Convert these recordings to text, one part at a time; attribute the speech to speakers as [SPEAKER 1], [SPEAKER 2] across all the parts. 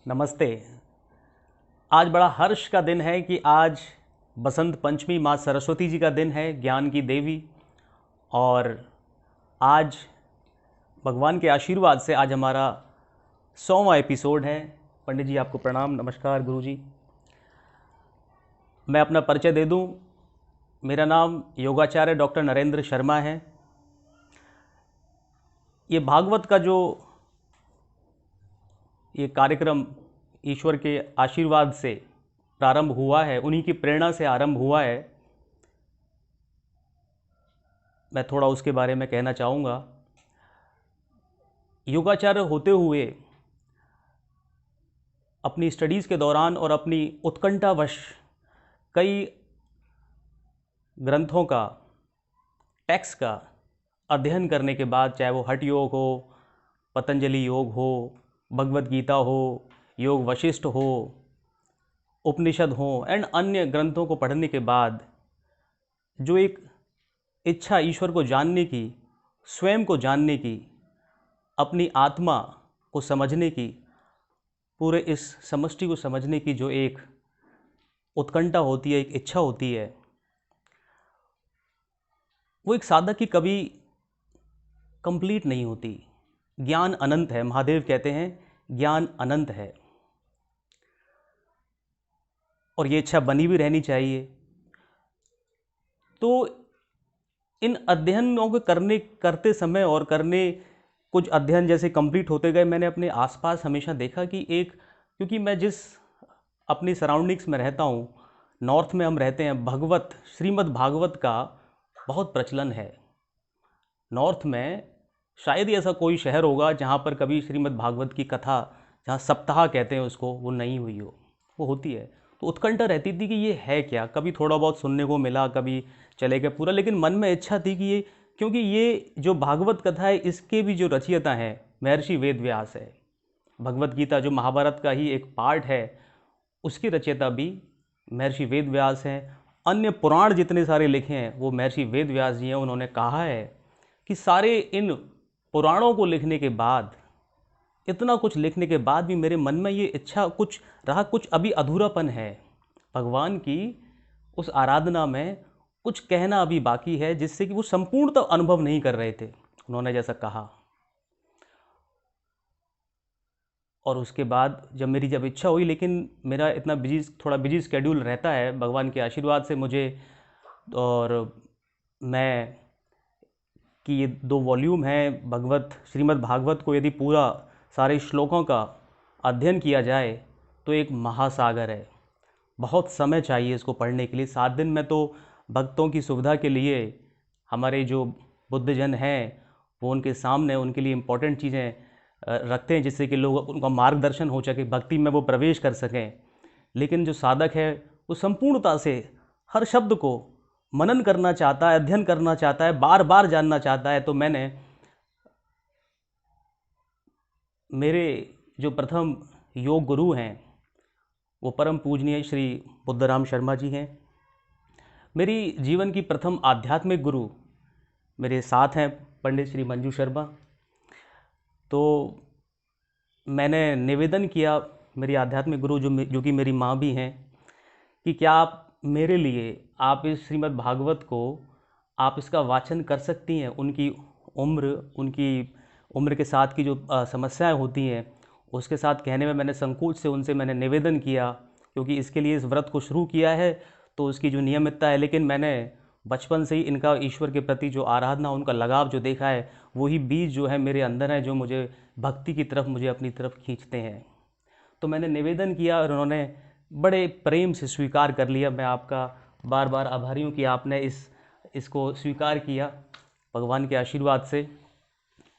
[SPEAKER 1] नमस्ते। आज बड़ा हर्ष का दिन है कि आज बसंत पंचमी माँ सरस्वती जी का दिन है, ज्ञान की देवी। और आज भगवान के आशीर्वाद से आज हमारा 100वां एपिसोड है। पंडित जी आपको प्रणाम, नमस्कार गुरु जी। मैं अपना परिचय दे दूं, मेरा नाम योगाचार्य डॉक्टर नरेंद्र शर्मा है। ये भागवत का जो ये कार्यक्रम ईश्वर के आशीर्वाद से प्रारंभ हुआ है, उन्हीं की प्रेरणा से आरंभ हुआ है। मैं थोड़ा उसके बारे में कहना चाहूँगा। योगाचार्य होते हुए अपनी स्टडीज़ के दौरान और अपनी उत्कंठावश कई ग्रंथों का, टेक्स्ट का अध्ययन करने के बाद, चाहे वो हठ योग हो, पतंजलि योग हो, भगवत गीता हो, योग वशिष्ठ हो, उपनिषद हो एंड अन्य ग्रंथों को पढ़ने के बाद जो एक इच्छा ईश्वर को जानने की, स्वयं को जानने की, अपनी आत्मा को समझने की, पूरे इस समष्टि को समझने की जो एक उत्कंठा होती है, एक इच्छा होती है, वो एक साधक की कभी कंप्लीट नहीं होती। ज्ञान अनंत है, महादेव कहते हैं ज्ञान अनंत है, और ये इच्छा बनी भी रहनी चाहिए। तो इन अध्ययनों को करते समय और कुछ अध्ययन जैसे कंप्लीट होते गए, मैंने अपने आसपास हमेशा देखा कि क्योंकि मैं जिस अपनी सराउंडिंग्स में रहता हूँ, नॉर्थ में हम रहते हैं, श्रीमद् भागवत का बहुत प्रचलन है। नॉर्थ में शायद ही ऐसा कोई शहर होगा जहाँ पर कभी श्रीमद् भागवत की कथा, जहाँ सप्ताह कहते हैं उसको, वो नहीं हुई हो। वो होती है। तो उत्कंठा रहती थी कि ये है क्या। कभी थोड़ा बहुत सुनने को मिला, कभी चले गए पूरा, लेकिन मन में इच्छा थी कि ये, क्योंकि ये जो भागवत कथा है, इसके भी जो रचयिता हैं महर्षि वेद व्यास है। भगवत गीता जो महाभारत का ही एक पार्ट है, उसकी रचयिता भी महर्षि वेद व्यास हैं। अन्य पुराण जितने सारे लिखे हैं वो महर्षि वेद व्यास जी हैं। उन्होंने कहा है कि सारे इन पुराणों को लिखने के बाद, इतना कुछ लिखने के बाद भी मेरे मन में ये इच्छा कुछ रहा, कुछ अभी अधूरापन है। भगवान की उस आराधना में कुछ कहना अभी बाकी है, जिससे कि वो संपूर्णतः अनुभव नहीं कर रहे थे, उन्होंने जैसा कहा। और उसके बाद जब इच्छा हुई, लेकिन मेरा इतना थोड़ा बिजी स्केड्यूल रहता है भगवान के आशीर्वाद से मुझे। और मैं कि ये 2 वॉल्यूम हैं श्रीमद् भागवत को, यदि पूरा सारे श्लोकों का अध्ययन किया जाए तो एक महासागर है। बहुत समय चाहिए इसको पढ़ने के लिए। 7 दिन में तो भक्तों की सुविधा के लिए हमारे जो बुद्धजन हैं वो उनके सामने उनके लिए इम्पोर्टेंट चीज़ें रखते हैं, जिससे कि लोग उनका मार्गदर्शन हो सके, भक्ति में वो प्रवेश कर सकें। लेकिन जो साधक है वो संपूर्णता से हर शब्द को मनन करना चाहता है, अध्ययन करना चाहता है, बार बार जानना चाहता है। तो मेरे जो प्रथम योग गुरु हैं वो परम पूजनीय श्री बुद्धराम शर्मा जी हैं। मेरी जीवन की प्रथम आध्यात्मिक गुरु मेरे साथ हैं पंडित श्री मंजू शर्मा। तो मैंने निवेदन किया मेरी आध्यात्मिक गुरु जो कि मेरी माँ भी हैं, कि क्या आप मेरे लिए, आप इस श्रीमद् भागवत को, आप इसका वाचन कर सकती हैं। उनकी उम्र के साथ की जो समस्याएं होती हैं, उसके साथ कहने में मैंने संकोच से उनसे मैंने निवेदन किया, क्योंकि इसके लिए इस व्रत को शुरू किया है तो उसकी जो नियमितता है। लेकिन मैंने बचपन से ही इनका ईश्वर के प्रति जो आराधना, उनका लगाव जो देखा है, वही बीज जो है मेरे अंदर है, जो मुझे भक्ति की तरफ, मुझे अपनी तरफ खींचते हैं। तो मैंने निवेदन किया और उन्होंने बड़े प्रेम से स्वीकार कर लिया। मैं आपका बार बार आभारी हूँ कि आपने इसको स्वीकार किया भगवान के आशीर्वाद से।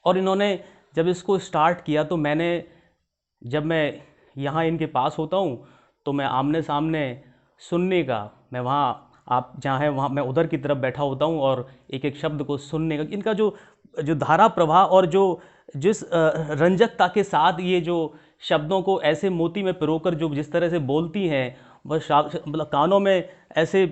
[SPEAKER 1] और इन्होंने जब इसको स्टार्ट किया तो जब मैं यहाँ इनके पास होता हूँ तो मैं आमने सामने सुनने का, मैं वहाँ, आप जहाँ हैं वहाँ, मैं उधर की तरफ बैठा होता हूँ और एक एक शब्द को सुनने का, इनका जो जो धारा प्रवाह और जिस रंजकता के साथ ये जो शब्दों को ऐसे मोती में पिरोकर जो जिस तरह से बोलती हैं, बस मतलब कानों में ऐसे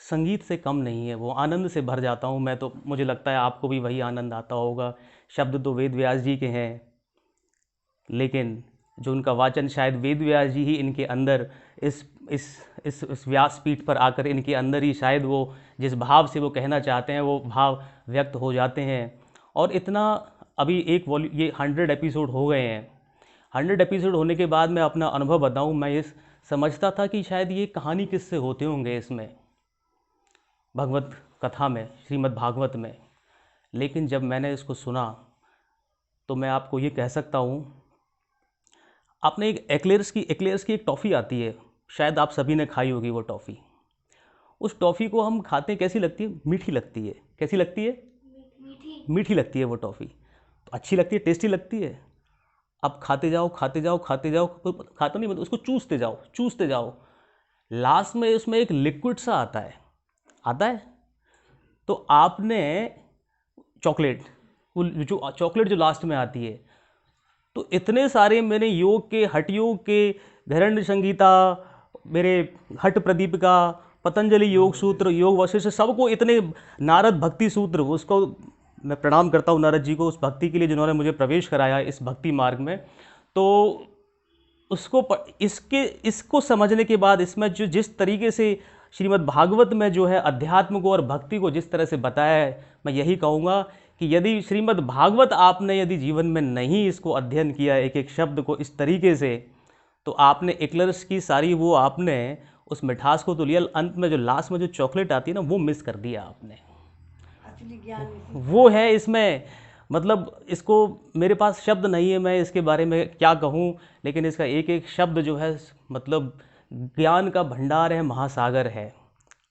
[SPEAKER 1] संगीत से कम नहीं है। वो आनंद से भर जाता हूँ मैं। तो मुझे लगता है आपको भी वही आनंद आता होगा। शब्द तो वेद व्यास जी के हैं, लेकिन जो उनका वाचन शायद वेद व्यास जी ही इनके अंदर इस व्यासपीठ पर आकर इनके अंदर ही शायद वो जिस भाव से वो कहना चाहते हैं वो भाव व्यक्त हो जाते हैं। और इतना अभी ये 100 एपिसोड हो गए हैं। 100 एपिसोड होने के बाद मैं अपना अनुभव बताऊं, मैं ये समझता था कि शायद ये कहानी किससे होते होंगे इसमें भगवत कथा में, श्रीमद् भागवत में। लेकिन जब मैंने इसको सुना तो मैं आपको ये कह सकता हूँ, आपने एक एक्लेयर्स की एक टॉफ़ी आती है, शायद आप सभी ने खाई होगी वो टॉफ़ी। उस टॉफ़ी को हम खाते हैं, कैसी लगती है? मीठी लगती है। कैसी लगती है? मीठी लगती है वो टॉफ़ी। तो अच्छी लगती है, टेस्टी लगती है। अब खाते जाओ खाते जाओ खाते जाओ, खाता नहीं मतलब उसको चूसते जाओ। लास्ट में उसमें एक लिक्विड सा आता है। तो आपने चॉकलेट, वो जो चॉकलेट जो लास्ट में आती है, तो इतने सारे मैंने योग के, हठ योग के, घरण्य संगीता, मेरे हठ प्रदीपिका, पतंजलि योग सूत्र, योग वशिष्ठ, सबको इतने, नारद भक्ति सूत्र, उसको मैं प्रणाम करता हूँ नारद जी को उस भक्ति के लिए जिन्होंने मुझे प्रवेश कराया इस भक्ति मार्ग में। तो इसको समझने के बाद इसमें जो जिस तरीके से श्रीमद् भागवत में जो है अध्यात्म को और भक्ति को जिस तरह से बताया है, मैं यही कहूँगा कि यदि श्रीमद् भागवत आपने यदि जीवन में नहीं इसको अध्ययन किया एक एक शब्द को इस तरीके से, तो आपने एक्लेयर्स की सारी वो आपने उस मिठास को तो लिया, अंत में जो लास्ट में जो चॉकलेट आती है ना, वो मिस कर दिया आपने। असली ज्ञान वो है इसमें। मतलब इसको मेरे पास शब्द नहीं है, मैं इसके बारे में क्या कहूँ, लेकिन इसका एक एक शब्द जो है मतलब ज्ञान का भंडार है, महासागर है।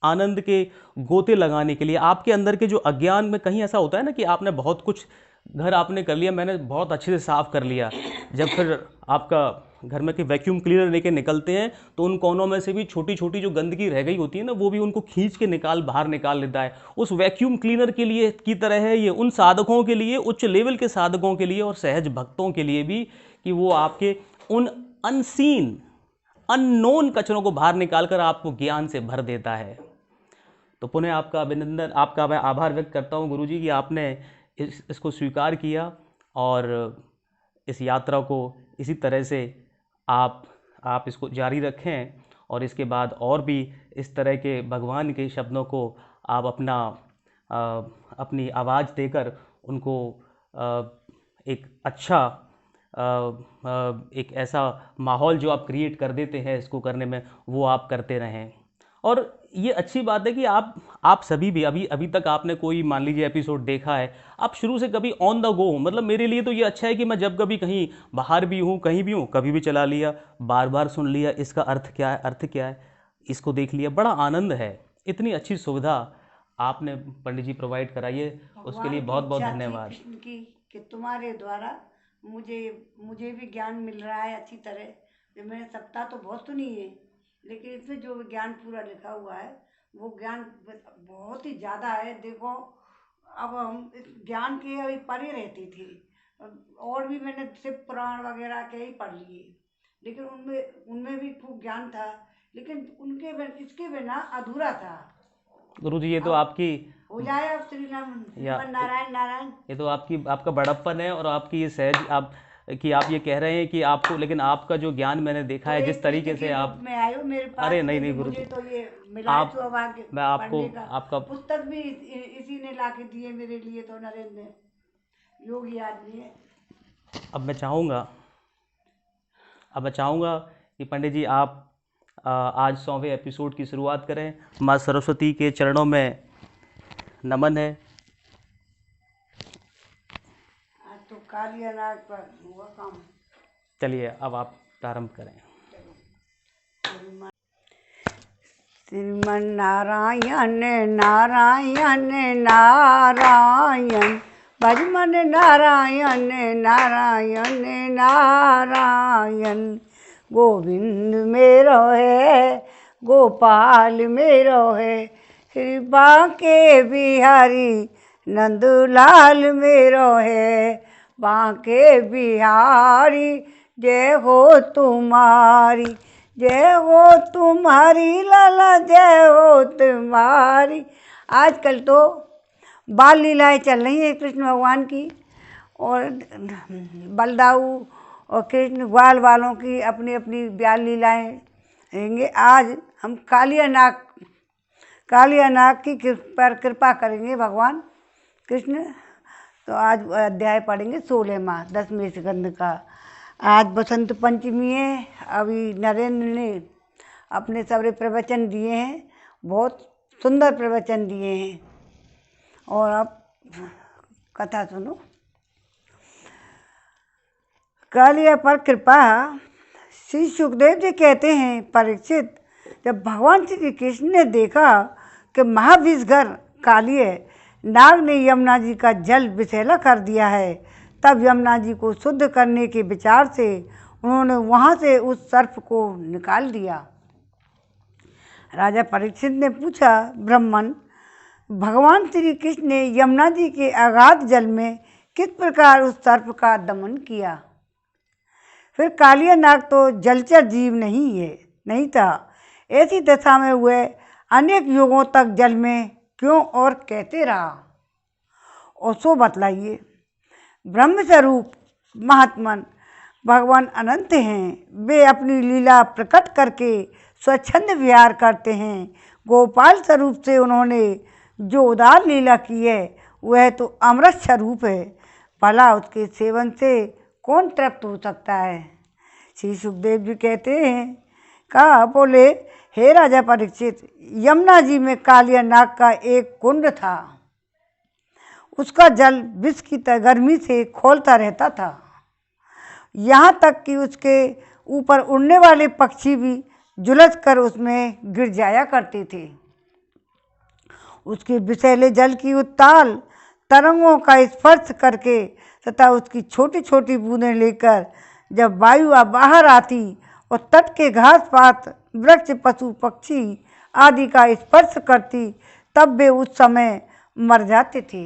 [SPEAKER 1] आनंद के गोते लगाने के लिए आपके अंदर के जो अज्ञान में, कहीं ऐसा होता है ना कि आपने बहुत कुछ घर आपने कर लिया, मैंने बहुत अच्छे से साफ़ कर लिया, जब फिर आपका घर में के वैक्यूम क्लीनर लेके निकलते हैं तो उन कोनों में से भी छोटी छोटी जो गंदगी रह गई होती है ना, वो भी उनको खींच के बाहर निकाल लेता है। उस वैक्यूम क्लीनर के लिए की तरह है ये उन साधकों के लिए, उच्च लेवल के साधकों के लिए और सहज भक्तों के लिए भी, कि वो आपके उन अनसीन अननोन कचरों को बाहर निकालकर आपको ज्ञान से भर देता है। तो पुनः आपका अभिनंदन, आपका मैं आभार व्यक्त करता हूँ गुरुजी कि आपने इसको स्वीकार किया और इस यात्रा को इसी तरह से आप इसको जारी रखें, और इसके बाद और भी इस तरह के भगवान के शब्दों को आप अपनी आवाज़ देकर उनको एक अच्छा एक ऐसा माहौल जो आप क्रिएट कर देते हैं इसको करने में, वो आप करते रहें। और ये अच्छी बात है कि आप सभी भी अभी तक आपने कोई मान लीजिए एपिसोड देखा है, आप शुरू से कभी ऑन द गो, मतलब मेरे लिए तो ये अच्छा है कि मैं जब कभी कहीं बाहर भी हूँ, कहीं भी हूँ, कभी भी चला लिया, बार बार सुन लिया, इसका अर्थ क्या है, इसको देख लिया, बड़ा आनंद है। इतनी अच्छी सुविधा आपने पंडित जी प्रोवाइड कराई है, उसके लिए बहुत बहुत धन्यवाद।
[SPEAKER 2] कि तुम्हारे द्वारा मुझे भी ज्ञान मिल रहा है अच्छी तरह। जो मैंने सप्ताह तो बहुत सुनी है, लेकिन इसमें जो ज्ञान पूरा लिखा हुआ है वो ज्ञान बहुत ही ज़्यादा है। देखो, अब हम इस ज्ञान के अभी परे रहती थी, और भी मैंने सिर्फ पुराण वगैरह के ही पढ़ लिए, लेकिन उनमें भी खूब ज्ञान था, लेकिन इसके बिना अधूरा था।
[SPEAKER 1] गुरुजी ये तो आपकी
[SPEAKER 2] हो जाए अब श्रीराम नारायण
[SPEAKER 1] ये तो आपका बड़प्पन है, और आपकी ये सहज आप ये कह रहे हैं कि आपको, लेकिन आपका जो ज्ञान मैंने देखा है जिस तरीके से आप
[SPEAKER 2] में आए हो मेरे पास।
[SPEAKER 1] अरे नहीं गुरुजी,
[SPEAKER 2] तो ये मिला
[SPEAKER 1] मैं आपको आपका
[SPEAKER 2] पुस्तक भी इसी ने ला के दिए मेरे लिए, तो नरेंद्र ने, योगी आदमी है।
[SPEAKER 1] अब मैं चाहूँगा कि पंडित जी आप आज 100वें एपिसोड की शुरुआत करें। माँ सरस्वती के चरणों में नमन है।
[SPEAKER 2] आज तो काली अनाज पर हुआ काम।
[SPEAKER 1] चलिए अब आप प्रारंभ करें।
[SPEAKER 2] श्रीमन नारायण नारायण नारायण, भजमन नारायण नारायण नारायण। गोविंद मेरो है गोपाल मेरो है, श्री बांके बिहारी नंदलाल मेरो है। बांके बिहारी जय हो तुम्हारी, जय हो तुम्हारी लाला, जय हो तुम्हारी। आजकल तो बाल लीलाएँ चल रही हैं कृष्ण भगवान की, और बलदाऊ और कृष्ण ग्वाल वालों की अपनी अपनी ब्याल लीलाएं रहेंगे। आज हम कालिया नाग की पर कृपा करेंगे भगवान कृष्ण। तो आज अध्याय पढ़ेंगे 16वां 10वें स्कंद का। आज बसंत पंचमी है। अभी नरेंद्र ने अपने सारे प्रवचन दिए हैं, बहुत सुंदर प्रवचन दिए हैं। और अब कथा सुनो। कालिया पर कृपा। श्री सुखदेव जी कहते हैं, परीक्षित, जब भगवान श्री कृष्ण ने देखा कि महाविषघर कालिय नाग ने यमुना जी का जल विषैला कर दिया है, तब यमुना जी को शुद्ध करने के विचार से उन्होंने वहाँ से उस सर्प को निकाल दिया। राजा परीक्षित ने पूछा, ब्राह्मण, भगवान श्री कृष्ण ने यमुना जी के अगाध जल में किस प्रकार उस सर्प का दमन किया? फिर कालिया नाग तो जलचर जीव नहीं था। ऐसी दशा में हुए अनेक युगों तक जल में क्यों और कैसे रहा, और सो बतलाइए। ब्रह्म स्वरूप महात्मन भगवान अनंत हैं। वे अपनी लीला प्रकट करके स्वच्छंद विहार करते हैं। गोपाल स्वरूप से उन्होंने जो उदार लीला की है वह तो अमृत स्वरूप है। भला उसके सेवन से कौन तृप्त हो सकता है? श्री सुखदेव जी कहते हैं, बोले, हे राजा परीक्षित, यमुना जी में कालिया नाग का एक कुंड था। उसका जल विष की गर्मी से खौलता रहता था। यहाँ तक कि उसके ऊपर उड़ने वाले पक्षी भी झुलस कर उसमें गिर जाया करते थे। उसके विषैले जल की उत्ताल तरंगों का स्पर्श करके तथा उसकी छोटी छोटी बूंदें लेकर जब वायु बाहर आती और तट के घास पात, वृक्ष, पशु पक्षी आदि का स्पर्श करती, तब वे उस समय मर जाते थे।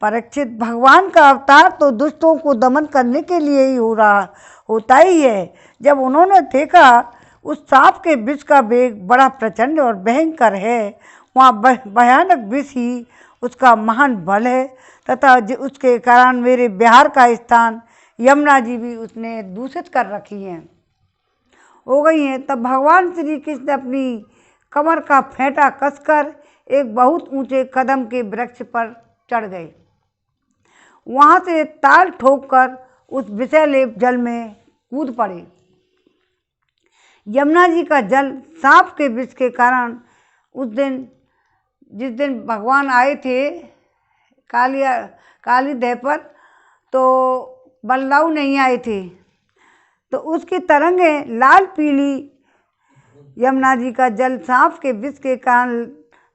[SPEAKER 2] परीक्षित, भगवान का अवतार तो दुष्टों को दमन करने के लिए ही होता ही है। जब उन्होंने देखा उस सांप के विष का वेग बड़ा प्रचंड और भयंकर है, वहाँ भयानक विष ही उसका महान बल है, तथा उसके कारण मेरे बिहार का स्थान यमुना जी भी उसने दूषित कर रखी हो गई हैं। तब भगवान श्री कृष्ण अपनी कमर का फेंटा कसकर एक बहुत ऊंचे कदम के वृक्ष पर चढ़ गए। वहाँ से ताल ठोक कर उस विषैले जल में कूद पड़े। यमुना जी का जल सांप के विष के कारण जिस दिन भगवान आए थे कालीदह पर, तो बलदाऊ नहीं आए थे, तो उसकी तरंगें लाल पीली, यमुना जी का जल सांप के विष के कारण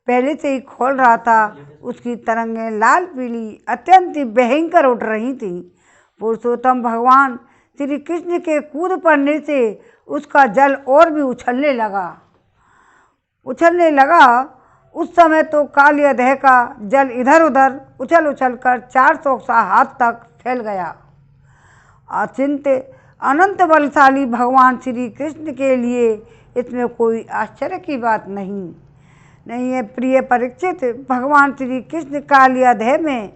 [SPEAKER 2] पहले से ही खोल रहा था, उसकी तरंगें लाल पीली अत्यंत ही भयंकर उठ रही थी। पुरुषोत्तम भगवान श्री कृष्ण के कूद पड़ने से उसका जल और भी उछलने लगा। उस समय तो कालियदह का जल इधर उधर उछल कर 400 हाथ तक फैल गया। अचिंत्य अनंत बलशाली भगवान श्री कृष्ण के लिए इसमें कोई आश्चर्य की बात नहीं है। प्रिय परीक्षित, भगवान श्री कृष्ण कालियदह में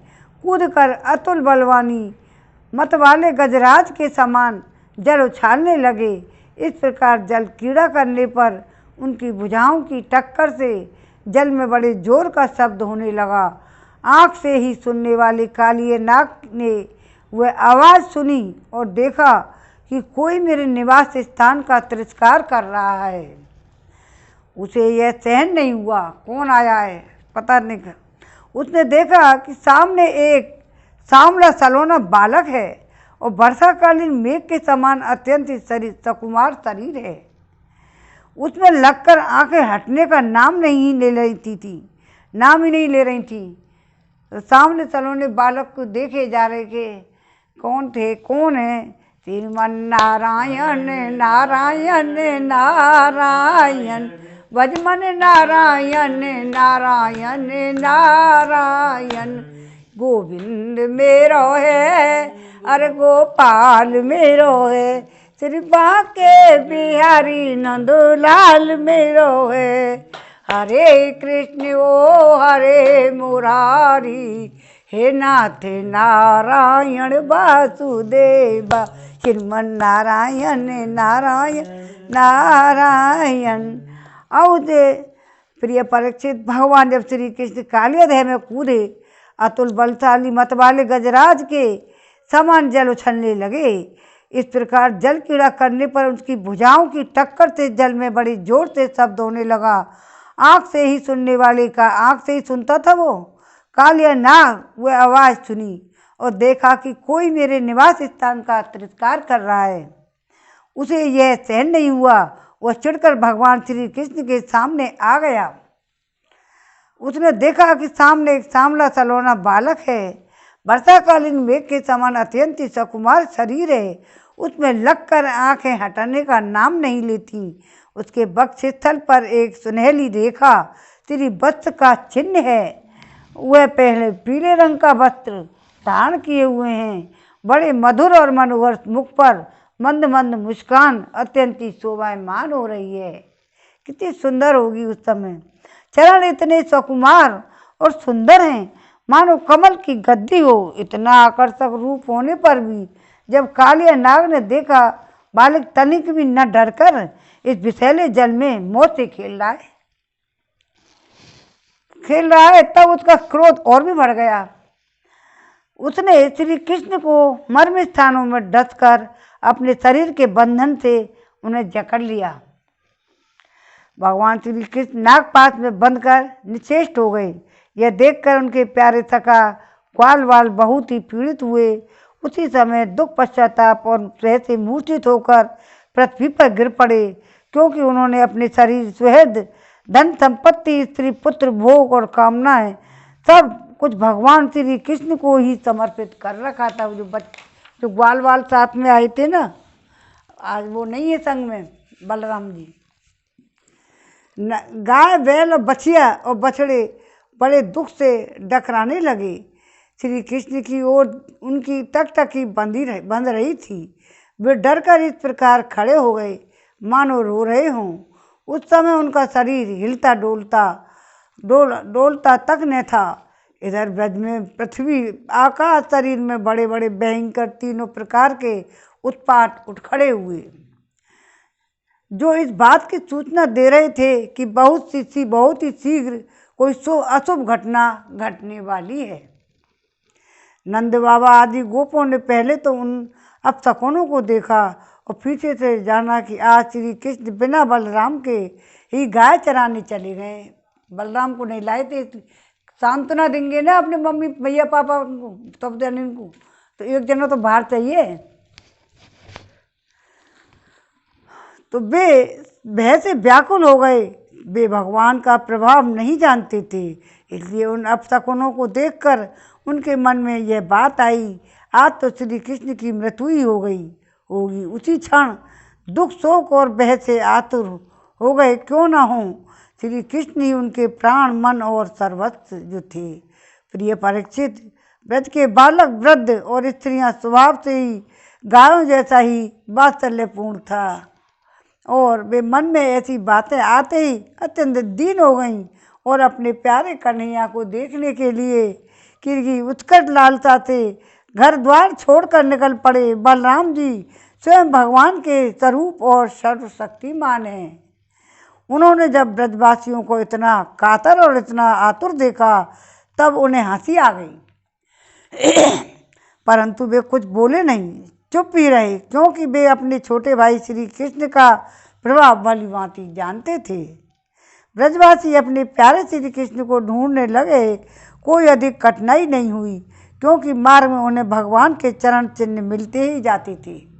[SPEAKER 2] कूदकर अतुल बलवानी मत वाले गजराज के समान जल उछालने लगे। इस प्रकार जल क्रीड़ा करने पर उनकी भुजाओं की टक्कर से जल में बड़े जोर का शब्द होने लगा। आँख से ही सुनने वाले कालिया नाग ने वह आवाज़ सुनी और देखा कि कोई मेरे निवास स्थान का तिरस्कार कर रहा है। उसे यह सहन नहीं हुआ, कौन आया है पता नहीं। उसने देखा कि सामने एक सांवला सलोना बालक है और वर्षाकालीन मेघ के समान अत्यंत सकुमार शरीर है। उसमें लगकर आंखें हटने का नाम ही नहीं ले रही थी। तो सामने सलोने बालक को देखे जा रहे थे। कौन है? श्रीमन नारायण नारायण नारायण, भजमन नारायण नारायण नारायण, गोविंद मेरो है, अरे गोपाल मेरो है, श्री बांके बिहारी नंदलाल मेरो है। हरे कृष्ण ओ हरे मुरारी, हे नाथ नारायण वासुदेवा, श्रीमन नारायण नारायण नारायण। और प्रिय परीक्षित, भगवान जब श्री कृष्ण कालियादेह में कूदे, अतुल बलशाली मत वाले गजराज के समान जल उछलने लगे। इस प्रकार जल कीड़ा करने पर उसकी भुजाओं की टक्कर से जल में बड़ी जोर से शब्द होने लगा। आँख से ही सुनने वाले का आँख से ही सुनता था वो। कालिया नाग वह आवाज़ सुनी और देखा कि कोई मेरे निवास स्थान का तिरस्कार कर रहा है। उसे यह सहन नहीं हुआ, वह चिढ़कर भगवान श्री कृष्ण के सामने आ गया। उसने देखा कि सामने एक सांवला सलोना बालक है, वर्षाकालीन मेघ के समान अत्यंत ही सकुमार शरीर है, उसमें लगकर आंखें हटाने का नाम नहीं लेती। उसके वक्षस्थल पर एक सुनहली रेखा श्री वस्त्र का चिन्ह है। वह पहले पीले रंग का वस्त्र धारण किए हुए हैं। बड़े मधुर और मनोहर मुख पर मंद मंद मुस्कान अत्यंत ही शोभायमान हो रही है। कितनी सुंदर होगी उस समय। चरण इतने सुकुमार और सुंदर हैं, मानो कमल की गद्दी हो। इतना आकर्षक रूप होने पर भी जब कालिया नाग ने देखा बालक तनिक भी न डरकर इस विषैले जल में मौत से खेल रहा है, तब उसका क्रोध और भी बढ़ गया। उसने श्री कृष्ण को मर्म स्थानों में डसकर अपने शरीर के बंधन से उन्हें जकड़ लिया। भगवान श्री कृष्ण नागपाश में बंधकर निश्चेष्ट हो गए। यह देखकर उनके प्यारे सखा ग्वाल वाल बहुत ही पीड़ित हुए। उसी समय दुख, पश्चाताप और स्वह से मूर्छित होकर पृथ्वी पर गिर पड़े, क्योंकि उन्होंने अपने शरीर, सुहृद, धन संपत्ति, स्त्री पुत्र, भोग और कामनाएं सब कुछ भगवान श्री कृष्ण को ही समर्पित कर रखा था। जो ग्वाल वाल साथ में आए थे ना, आज वो नहीं है संग में, बलराम जी। गाय, बैल और बछिया और बछड़े बड़े दुख से डकराने लगे। श्री कृष्ण की ओर उनकी टकटकी बंध रही थी। वे डरकर इस प्रकार खड़े हो गए मानो रो रहे हों। उस समय उनका शरीर हिलता डोलता तक न था। इधर ब्रज में पृथ्वी, आकाश, शरीर में बड़े बड़े भयंकर तीनों प्रकार के उत्पात उठ खड़े हुए, जो इस बात की सूचना दे रहे थे कि बहुत ही शीघ्र कोई अशुभ घटना घटने वाली है। नंद बाबा आदि गोपों ने पहले तो उन अपशकुनों को देखा और पीछे से जाना कि आज श्री कृष्ण बिना बलराम के ही गाय चराने चले गए। बलराम को नहीं लाए थे, सांत्वना देंगे ना अपने मम्मी भैया पापा को, तब जन को तो एक जना तो बाहर चाहिए। तो वे भय से व्याकुल हो गए। वे भगवान का प्रभाव नहीं जानते थे, इसलिए उन अपशकुनों को देखकर उनके मन में यह बात आई, आज तो श्री कृष्ण की मृत्यु ही होगी। उसी क्षण दुख, शोक और भय से आतुर हो गए क्यों ना हो। श्री कृष्ण ही उनके प्राण, मन और सर्वस्व जो थे। प्रिय परीक्षित, ब्रज के बालक, वृद्ध और स्त्रियां स्वभाव से ही गायों जैसा ही वात्सल्यपूर्ण था, और वे मन में ऐसी बातें आते ही अत्यंत दीन हो गईं और अपने प्यारे कन्हैया को देखने के लिए किरगी उत्कट लालसा से घर द्वार छोड़कर निकल पड़े। बलराम जी स्वयं भगवान के स्वरूप और सर्वशक्तिमान हैं। उन्होंने जब ब्रजवासियों को इतना कातर और इतना आतुर देखा, तब उन्हें हंसी आ गई, परंतु वे कुछ बोले नहीं, चुप ही रहे, क्योंकि वे अपने छोटे भाई श्री कृष्ण का प्रभाव भली भांति जानते थे। ब्रजवासी अपने प्यारे श्री कृष्ण को ढूंढने लगे। कोई अधिक कठिनाई नहीं हुई, क्योंकि मार्ग में उन्हें भगवान के चरण चिन्ह मिलते ही जाते थे,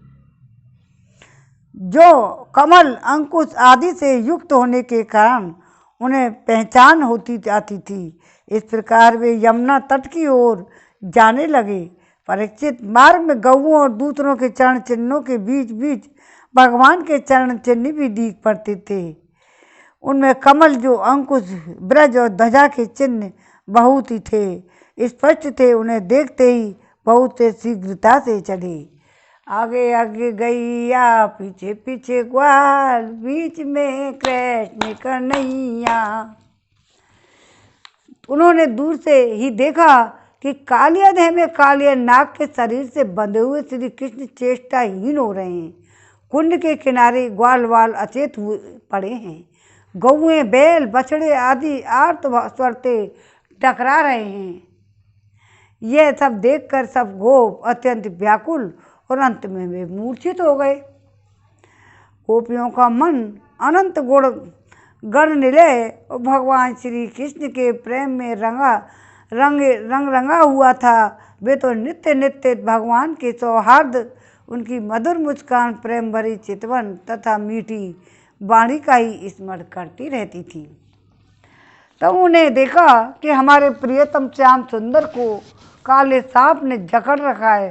[SPEAKER 2] जो कमल, अंकुश आदि से युक्त होने के कारण उन्हें पहचान होती जाती थी। इस प्रकार वे यमुना तट की ओर जाने लगे। परीक्षित, मार्ग में गौओं और दूसरों के चरण चिन्हों के बीच बीच भगवान के चरण चिन्ह भी दिख पड़ते थे। उनमें कमल, जो अंकुश, ब्रज और ध्वजा के चिन्ह बहुत ही थे, स्पष्ट थे। उन्हें देखते ही बहुत से शीघ्रता से चढ़े। आगे आगे गैया, पीछे पीछे ग्वाल, बीच में कृष्ण कन्हैया। उन्होंने दूर से ही देखा कि कालियादेह में कालिया नाग के शरीर से बंधे हुए श्री कृष्ण चेष्टाहीन हो रहे हैं। कुंड के किनारे ग्वाल वाल अचेत हुए पड़े हैं। गौएं, बैल, बछड़े आदि आर्त स्वरते टकरा रहे हैं। यह सब देखकर सब गोप अत्यंत व्याकुल और अंत में वे मूर्छित हो गए। गोपियों का मन अनंत गुण गण निलय और भगवान श्री कृष्ण के प्रेम में रंगा हुआ था। वे तो नित्य नित्य भगवान के सौहार्द, उनकी मधुर मुस्कान, प्रेम भरी चितवन तथा मीठी वाणी का ही स्मरण करती रहती थी। तब उन्हें देखा कि हमारे प्रियतम श्याम सुंदर को काले सांप ने जकड़ रखा है।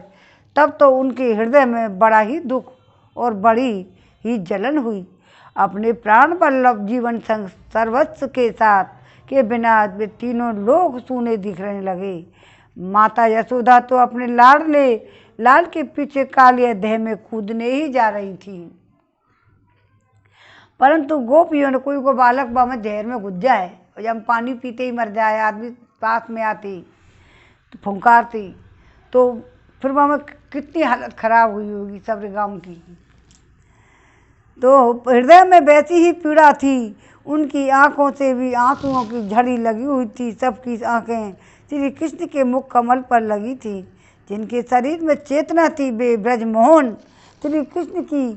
[SPEAKER 2] तब तो उनके हृदय में बड़ा ही दुख और बड़ी ही जलन हुई। अपने प्राण वल्लभ जीवन संग सर्वस्व के साथ के बिना वे तीनों लोग सूने दिखने लगे। माता यशोदा तो अपने लाल के पीछे कालिया देह में कूदने ही जा रही थी, परंतु गोपियों ने कोई को बालक में जहर में घुस जाए और जब पानी पीते ही मर जाए, आदमी पास में आती तो फुंकारती, तो फिर वहाँ कितनी हालत खराब हुई होगी सब गाँव की। तो हृदय में वैसी ही पीड़ा थी। उनकी आंखों से भी आंसुओं की झड़ी लगी हुई थी। सबकी आंखें श्री कृष्ण के मुख कमल पर लगी थी। जिनके शरीर में चेतना थी वे ब्रजमोहन श्री कृष्ण की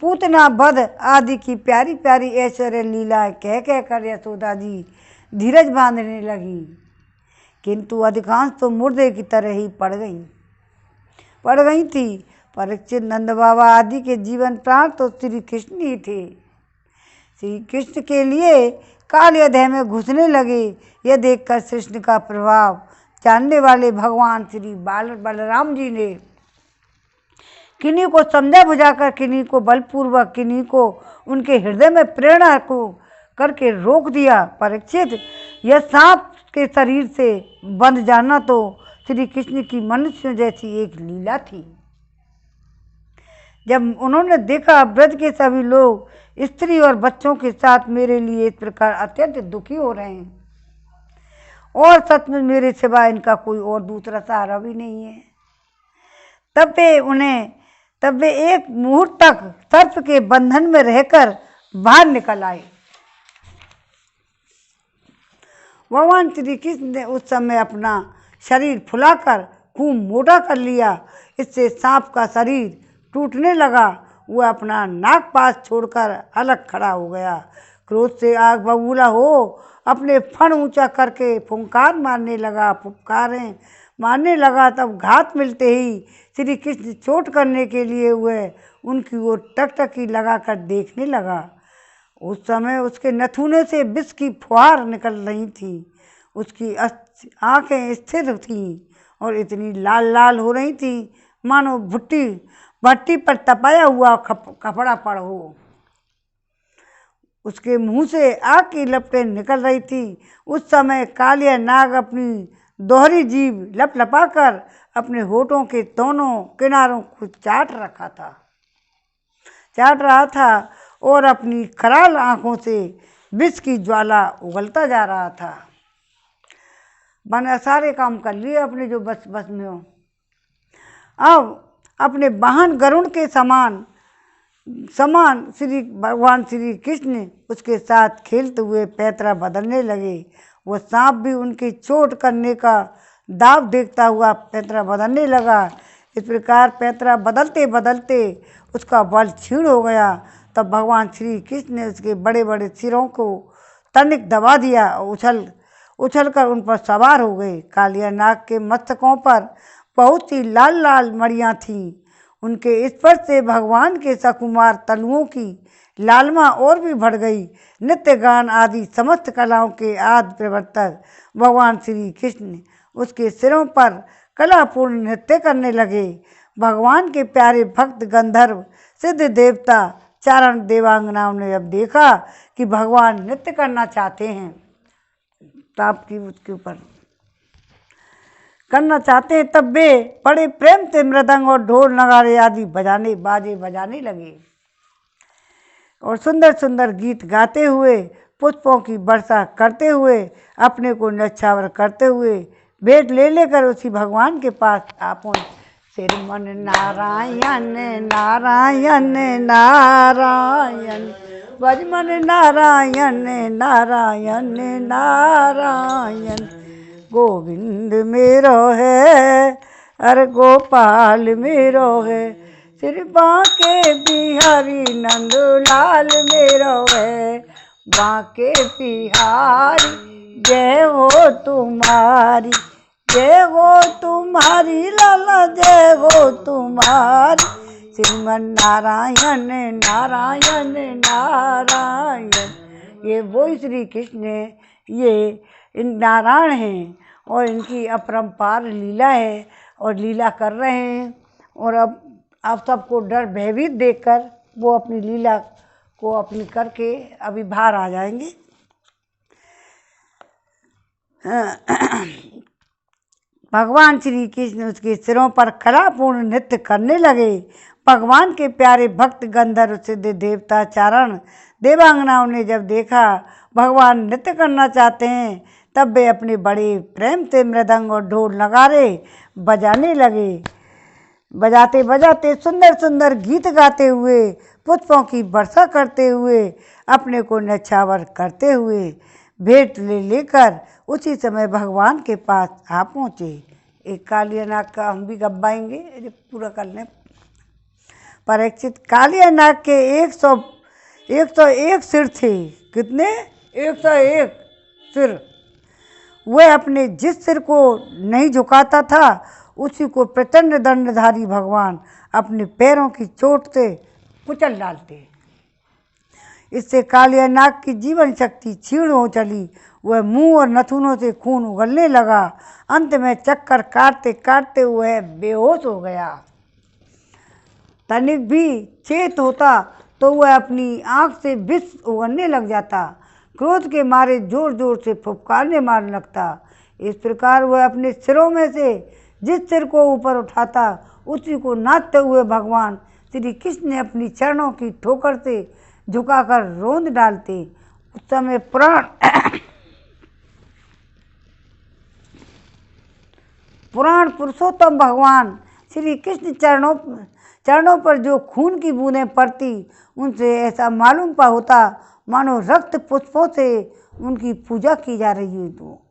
[SPEAKER 2] पूतना बध आदि की प्यारी प्यारी ऐश्वर्य लीला कह कर यशोदा जी धीरज बांधने लगी, किंतु अधिकांश तो मुर्दे की तरह ही पड़ गई थी। परीक्षित, नंद बाबा आदि के जीवन प्राण तो श्री कृष्ण ही थे। श्री कृष्ण के लिए कालियादेह में घुसने लगे। यह देखकर कृष्ण का प्रभाव जानने वाले भगवान श्री बलराम जी ने किन्हीं को समझा बुझाकर, किन्हीं को बलपूर्वक, किन्हीं को उनके हृदय में प्रेरणा को करके रोक दिया। परीक्षित, यह सांप के शरीर से बंध जाना तो श्री कृष्ण की मनुष्य जैसी एक लीला थी। जब उन्होंने देखा ब्रज के सभी लोग स्त्री और बच्चों के साथ मेरे लिए इस प्रकार अत्यंत दुखी हो रहे हैं और सच में मेरे सिवा इनका कोई और दूसरा सहारा भी नहीं है, तब वे एक मुहूर्त तक सर्प के बंधन में रहकर बाहर निकल आए। भगवान श्री कृष्ण ने उस समय अपना शरीर फुलाकर खूब मोटा कर लिया। इससे सांप का शरीर टूटने लगा। वह अपना नाक पास छोड़कर अलग खड़ा हो गया। क्रोध से आग बबूला हो अपने फण ऊंचा करके फुंकार मारने लगा। तब घात मिलते ही श्री कृष्ण चोट करने के लिए वह उनकी ओर टकटकी लगाकर देखने लगा। उस समय उसके नथुने से विष की फुहार निकल रही थी। उसकी आंखें स्थिर थीं और इतनी लाल लाल हो रही थी मानो भट्टी पर तपाया हुआ कपड़ा पड़ हो। उसके मुंह से आग की लपटें निकल रही थी। उस समय कालिया नाग अपनी दोहरी जीभ लपलपाकर अपने होठों के दोनों किनारों को चाट रहा था और अपनी कराल आंखों से विष की ज्वाला उगलता जा रहा था। मैंने सारे काम कर लिए अपने जो बस में हो। अब अपने वाहन गरुड़ के समान भगवान श्री कृष्ण उसके साथ खेलते हुए पैतरा बदलने लगे। वह सांप भी उनकी चोट करने का दाव देखता हुआ पैतरा बदलने लगा। इस प्रकार पैतरा बदलते बदलते उसका बल क्षीण हो गया। तब भगवान श्री कृष्ण ने उसके बड़े बड़े सिरों को तनिक दबा दिया और उछल कर उन पर सवार हो गए। कालिया नाग के मस्तकों पर बहुत सी लाल लाल मड़ियाँ थीं। उनके स्पर्श से भगवान के सकुमार तलुओं की लालमा और भी बढ़ गई। नृत्य गान आदि समस्त कलाओं के आदि प्रवर्तक भगवान श्री कृष्ण उसके सिरों पर कलापूर्ण नृत्य करने लगे। भगवान के प्यारे भक्त गंधर्व, सिद्ध देवता, चारण देवांगनाओं ने अब देखा कि भगवान नृत्य करना चाहते हैं, ताप की उसके ऊपर करना चाहते हैं, तब वे बड़े प्रेम से मृदंग और ढोल नगाड़े आदि बाजे बजाने लगे और सुंदर सुंदर गीत गाते हुए, पुष्पों की वर्षा करते हुए, अपने को न्यौछावर करते हुए भेंट ले लेकर उसी भगवान के पास आ पहुँच। श्रीमन नारायण नारायण नारायण, भजमन नारायण नारायण नारायण, गोविंद मेरो है अरे गोपाल मेरो है, श्री बांके बिहारी नंदलाल मेरो है, बांके बिहारी जय हो तुम्हारी, जय हो तुम्हारी लाला जय हो तुम्हारी, श्रीमन नारायण नारायण नारायण। ये वो श्री कृष्ण है, ये इन नारायण हैं और इनकी अपरंपार लीला है और लीला कर रहे हैं। और अब आप सबको डर भयभीत देखकर वो अपनी लीला को अपनी करके अभी बाहर आ जाएंगे। भगवान श्री कृष्ण उसके सिरों पर कलापूर्ण नृत्य करने लगे। भगवान के प्यारे भक्त गंधर्व सिद्ध देवता चारण देवांगनाओं ने जब देखा भगवान नृत्य करना चाहते हैं, तब वे अपने बड़े प्रेम से मृदंग और ढोल नगारे बजाने लगे। बजाते बजाते सुंदर सुंदर गीत गाते हुए, पुष्पों की वर्षा करते हुए, अपने को न्यौछावर करते हुए भेंट ले लेकर उसी समय भगवान के पास आ पहुँचे। एक कालिया नाग का हम भी गब्बाएंगे, पूरा कर लें। परीक्षित, कालिया नाग के 101 सिर थे। कितने? 101 सिर। वह अपने जिस सिर को नहीं झुकाता था उसी को प्रचंड दंडधारी भगवान अपने पैरों की चोट से कुचल डालते। इससे कालिया नाग की जीवन शक्ति क्षीण हो चली। वह मुंह और नथुनों से खून उगलने लगा। अंत में चक्कर काटते काटते वह बेहोश हो गया। तनिक भी चेत होता तो वह अपनी आंख से विष उगलने लग जाता। क्रोध के मारे जोर जोर से फुफकारने मारने लगता। इस प्रकार वह अपने सिरों में से जिस सिर को ऊपर उठाता उसी को नाचते हुए भगवान श्री कृष्ण ने अपनी चरणों की ठोकर से झुकाकर रोंद डालते। उस समय पुराण पुरुषोत्तम भगवान श्री कृष्ण चरणों पर जो खून की बूंदें पड़ती, उनसे ऐसा मालूम पा होता मानो रक्त पुष्पों से उनकी पूजा की जा रही है। तो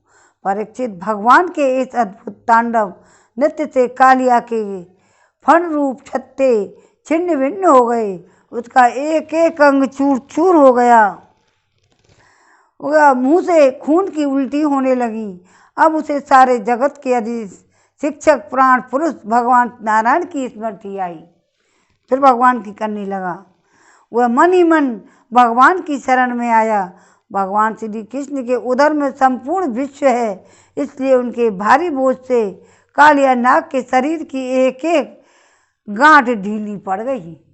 [SPEAKER 2] परीक्षित, भगवान के इस अद्भुत तांडव नृत्य से कालिया के फण रूप छत्ते छिन्न भिन्न हो गए। उसका एक एक अंग चूर चूर हो गया। मुंह से खून की उल्टी होने लगी। अब उसे सारे जगत के शिक्षक प्राण पुरुष भगवान नारायण की स्मृति आई। फिर भगवान की करने लगा। वह मन ही मन भगवान की शरण में आया। भगवान श्री कृष्ण के उदर में संपूर्ण विश्व है, इसलिए उनके भारी बोझ से कालिया नाग के शरीर की एक एक गांठ ढीली पड़ गई।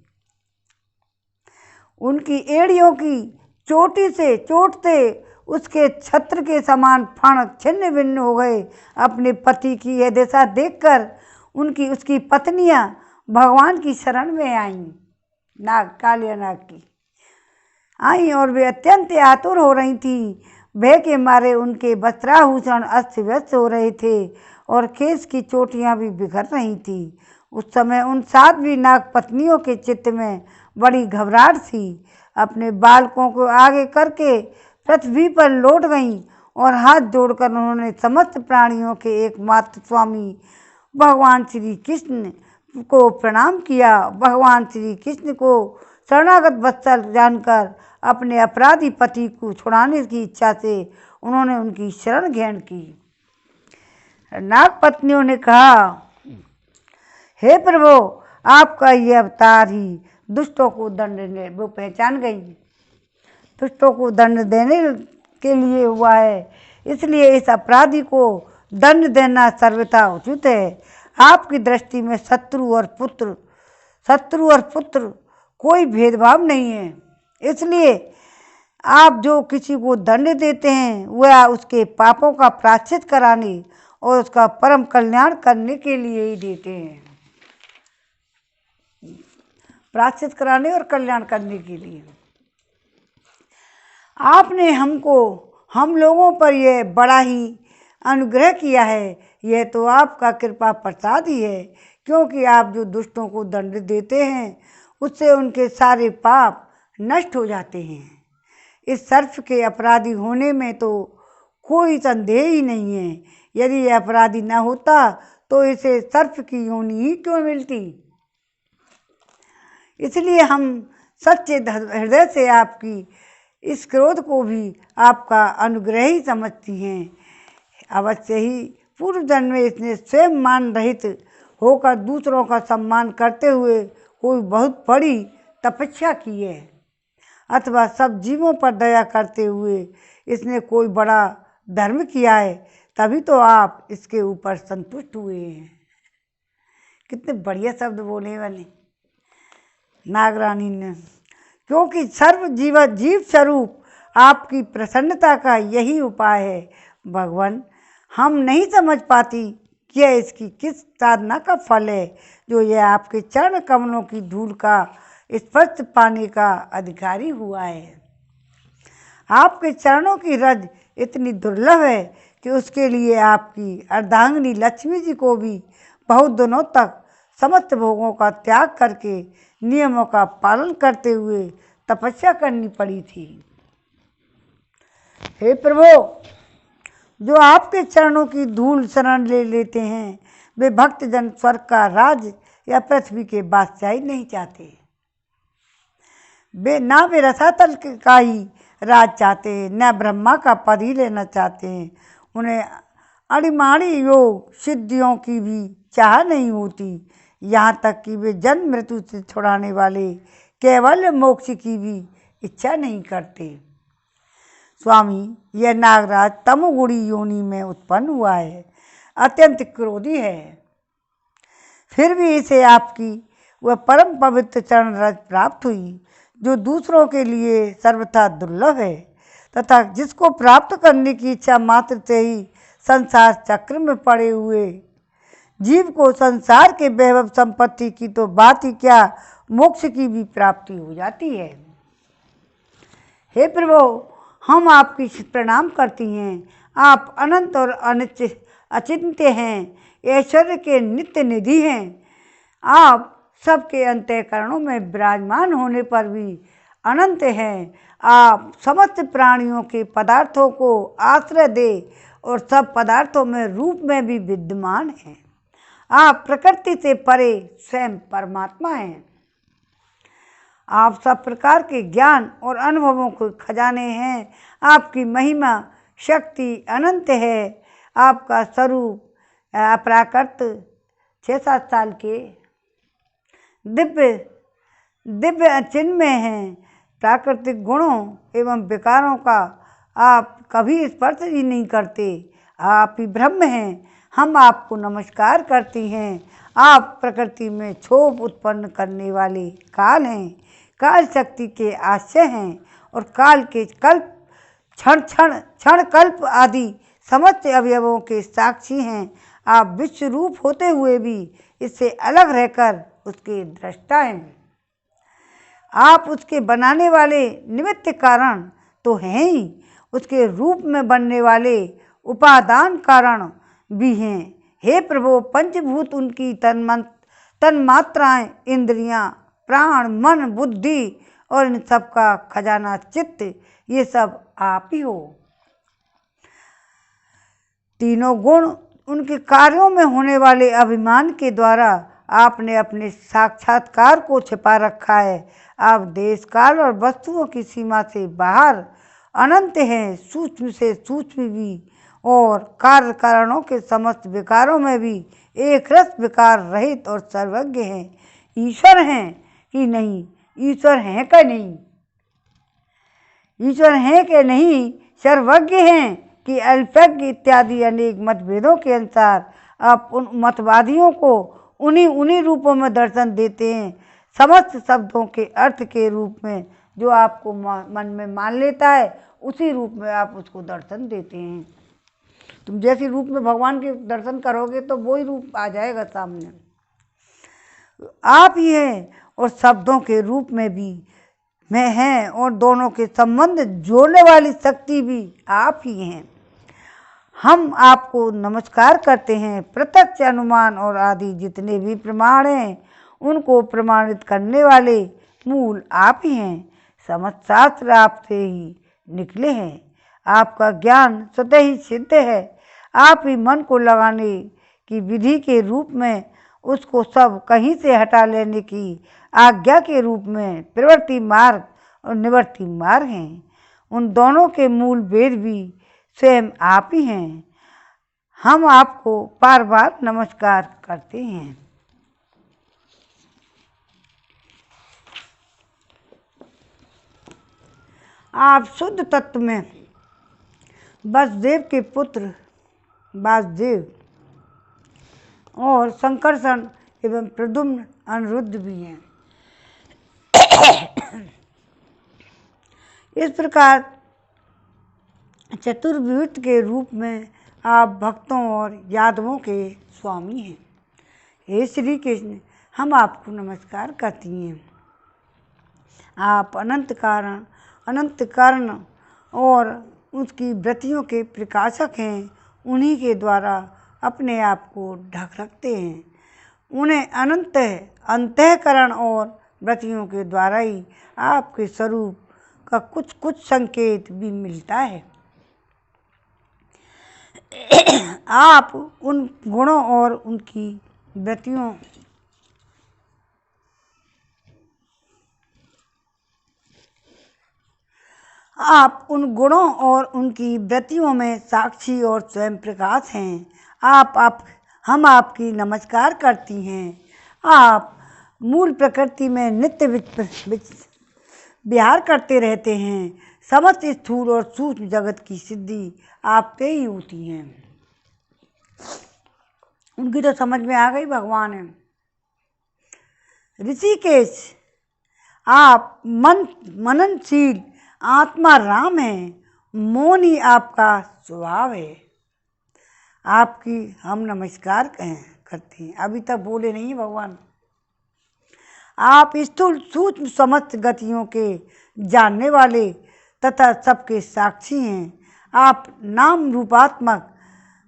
[SPEAKER 2] उनकी एड़ियों की चोटी से चोटते उसके छत्र के समान फण छिन्न भिन्न हो गए। अपने पति की यह दशा देखकर उसकी पत्नियां भगवान की शरण में आईं। कालिया नाग की आई और वे अत्यंत आतुर हो रही थी। भय के मारे उनके वस्त्राभूषण अस्त व्यस्त हो रहे थे और केश की चोटियां भी बिखर रही थी। उस समय उन साध्वी नाग पत्नियों के चित्त में बड़ी घबराहट थी। अपने बालकों को आगे करके पृथ्वी पर लौट गईं और हाथ जोड़कर उन्होंने समस्त प्राणियों के एकमात्र स्वामी भगवान श्री कृष्ण को प्रणाम किया। भगवान श्री कृष्ण को शरणागत वत्सल जानकर अपने अपराधी पति को छुड़ाने की इच्छा से उन्होंने उनकी शरण ग्रहण की। नाग पत्नियों ने कहा, हे प्रभु, आपका यह अवतार ही दुष्टों को दंड देने, वो पहचान गई, दुष्टों को दंड देने के लिए हुआ है, इसलिए इस अपराधी को दंड देना सर्वथा उचित है। आपकी दृष्टि में शत्रु और पुत्र कोई भेदभाव नहीं है, इसलिए आप जो किसी को दंड देते हैं वह उसके पापों का प्रायश्चित कराने और उसका परम कल्याण करने के लिए ही देते हैं। प्रायश्चित कराने और कल्याण करने के लिए आपने हम लोगों पर यह बड़ा ही अनुग्रह किया है, यह तो आपका कृपा प्रसाद ही है, क्योंकि आप जो दुष्टों को दंड देते हैं उससे उनके सारे पाप नष्ट हो जाते हैं। इस सर्प के अपराधी होने में तो कोई संदेह ही नहीं है। यदि यह अपराधी न होता तो इसे सर्प की योनि ही क्यों मिलती। इसलिए हम सच्चे हृदय से आपकी इस क्रोध को भी आपका अनुग्रह ही समझती हैं। अवश्य ही पूर्व जन्म में इसने स्वयं मान रहित होकर दूसरों का सम्मान करते हुए कोई बहुत बड़ी तपस्या की है, अथवा सब जीवों पर दया करते हुए इसने कोई बड़ा धर्म किया है, तभी तो आप इसके ऊपर संतुष्ट हुए हैं। कितने बढ़िया शब्द बोले वाले नागरानी ने, क्योंकि सर्व जीव स्वरूप आपकी प्रसन्नता का यही उपाय है। भगवान, हम नहीं समझ पाती कि यह इसकी किस साधना का फल है जो यह आपके चरण कमलों की धूल का स्पर्श पाने का अधिकारी हुआ है। आपके चरणों की रज इतनी दुर्लभ है कि उसके लिए आपकी अर्धांगिनी लक्ष्मी जी को भी बहुत दिनों तक समस्त भोगों का त्याग करके नियमों का पालन करते हुए तपस्या करनी पड़ी थी। हे प्रभु, जो आपके चरणों की धूल शरण ले लेते हैं वे भक्तजन स्वर्ग का राज या पृथ्वी के बादशाही नहीं चाहते। वे रसातल का ही राज चाहते हैं, न ब्रह्मा का पद ही लेना चाहते हैं। उन्हें अणिमाणी योग सिद्धियों की भी चाह नहीं होती, यहाँ तक कि वे जन्म मृत्यु से छुड़ाने वाले केवल मोक्ष की भी इच्छा नहीं करते। स्वामी, यह नागराज तमोगुणी योनि में उत्पन्न हुआ है, अत्यंत क्रोधी है, फिर भी इसे आपकी वह परम पवित्र चरण रज प्राप्त हुई जो दूसरों के लिए सर्वथा दुर्लभ है, तथा जिसको प्राप्त करने की इच्छा मात्र से ही संसार चक्र में पड़े हुए जीव को संसार के वैभव संपत्ति की तो बात ही क्या, मोक्ष की भी प्राप्ति हो जाती है। हे प्रभु, हम आपकी प्रणाम करती हैं। आप अनंत और अचिंत्य हैं, ऐश्वर्य के नित्य निधि हैं। आप सबके अंतःकरणों में विराजमान होने पर भी अनंत हैं। आप समस्त प्राणियों के पदार्थों को आश्रय दे और सब पदार्थों में रूप में भी विद्यमान हैं। आप प्रकृति से परे स्वयं परमात्मा हैं। आप सब प्रकार के ज्ञान और अनुभवों के खजाने हैं। आपकी महिमा शक्ति अनंत है। आपका स्वरूप अपराकृत 6-7 साल के दिव्य चिन्मय हैं। प्राकृतिक गुणों एवं विकारों का आप कभी स्पर्श ही नहीं करते। आप ही ब्रह्म हैं। हम आपको नमस्कार करती हैं। आप प्रकृति में क्षोभ उत्पन्न करने वाले काल हैं, काल शक्ति के आश्रय हैं और काल के कल्प क्षण कल्प आदि समस्त अवयवों के साक्षी हैं। आप विश्व रूप होते हुए भी इससे अलग रहकर उसके दृष्टा हैं। आप उसके बनाने वाले निमित्त कारण तो हैं ही, उसके रूप में बनने वाले उपादान कारण भी हैं। हे प्रभु, पंचभूत उनकी तन्मात्राएं, इंद्रियां, प्राण, मन, बुद्धि और इन सब का खजाना चित्त, ये सब आप ही हो। तीनों गुण उनके कार्यों में होने वाले अभिमान के द्वारा आपने अपने साक्षात्कार को छिपा रखा है। आप देश काल और वस्तुओं की सीमा से बाहर अनंत हैं, सूक्ष्म से सूक्ष्म भी और कार्य कारणों के समस्त विकारों में भी एक रस विकार रहित और सर्वज्ञ हैं। ईश्वर हैं कि नहीं, ईश्वर हैं कि नहीं, ईश्वर हैं कि नहीं, सर्वज्ञ हैं कि अल्पज्ञ इत्यादि अनेक मतभेदों के अनुसार आप उन मतवादियों को उन्हीं रूपों में दर्शन देते हैं। समस्त शब्दों के अर्थ के रूप में जो आपको मन में मान लेता है उसी रूप में आप उसको दर्शन देते हैं। तुम जैसे रूप में भगवान के दर्शन करोगे तो वही रूप आ जाएगा सामने। आप ही हैं और शब्दों के रूप में भी मैं हैं और दोनों के संबंध जोड़ने वाली शक्ति भी आप ही हैं। हम आपको नमस्कार करते हैं। प्रत्यक्ष, अनुमान और आदि जितने भी प्रमाण हैं उनको प्रमाणित करने वाले मूल आप ही हैं। समस्त शास्त्र आपसे ही निकले हैं। आपका ज्ञान स्वतः ही सिद्ध है। आप ही मन को लगाने की विधि के रूप में उसको सब कहीं से हटा लेने की आज्ञा के रूप में प्रवृत्ति मार्ग और निवृत्ति मार्ग हैं। उन दोनों के मूल वेद भी स्वयं आप ही हैं। हम आपको बार बार नमस्कार करते हैं। आप शुद्ध तत्व में वसुदेव के पुत्र वासुदेव और संकर्षण एवं प्रद्युम्न अनिरुद्ध भी हैं। इस प्रकार चतुर्विध के रूप में आप भक्तों और यादवों के स्वामी हैं। हे श्री कृष्ण, हम आपको नमस्कार करती हैं। आप अनंत कारण और उसकी वृत्तियों के प्रकाशक हैं। उन्हीं के द्वारा अपने आप को ढक रखते हैं। उन्हें अनंत अंतःकरण और वृत्तियों के द्वारा ही आपके स्वरूप का कुछ कुछ संकेत भी मिलता है। आप उन गुणों और उनकी वृत्तियों में साक्षी और स्वयं प्रकाश हैं। हम आपकी नमस्कार करती हैं। आप मूल प्रकृति में नित्य विहार करते रहते हैं। समस्त स्थूल और सूक्ष्म जगत की सिद्धि आपसे ही होती है। उनकी तो समझ में आ गई भगवान है। ऋषिकेश, आप मननशील आत्मा राम हैं। मौन ही आपका स्वभाव है। आपकी हम नमस्कार करते हैं। अभी तक बोले नहीं भगवान। आप स्थूल सूक्ष्म समस्त गतियों के जानने वाले तथा सबके साक्षी हैं। आप नाम रूपात्मक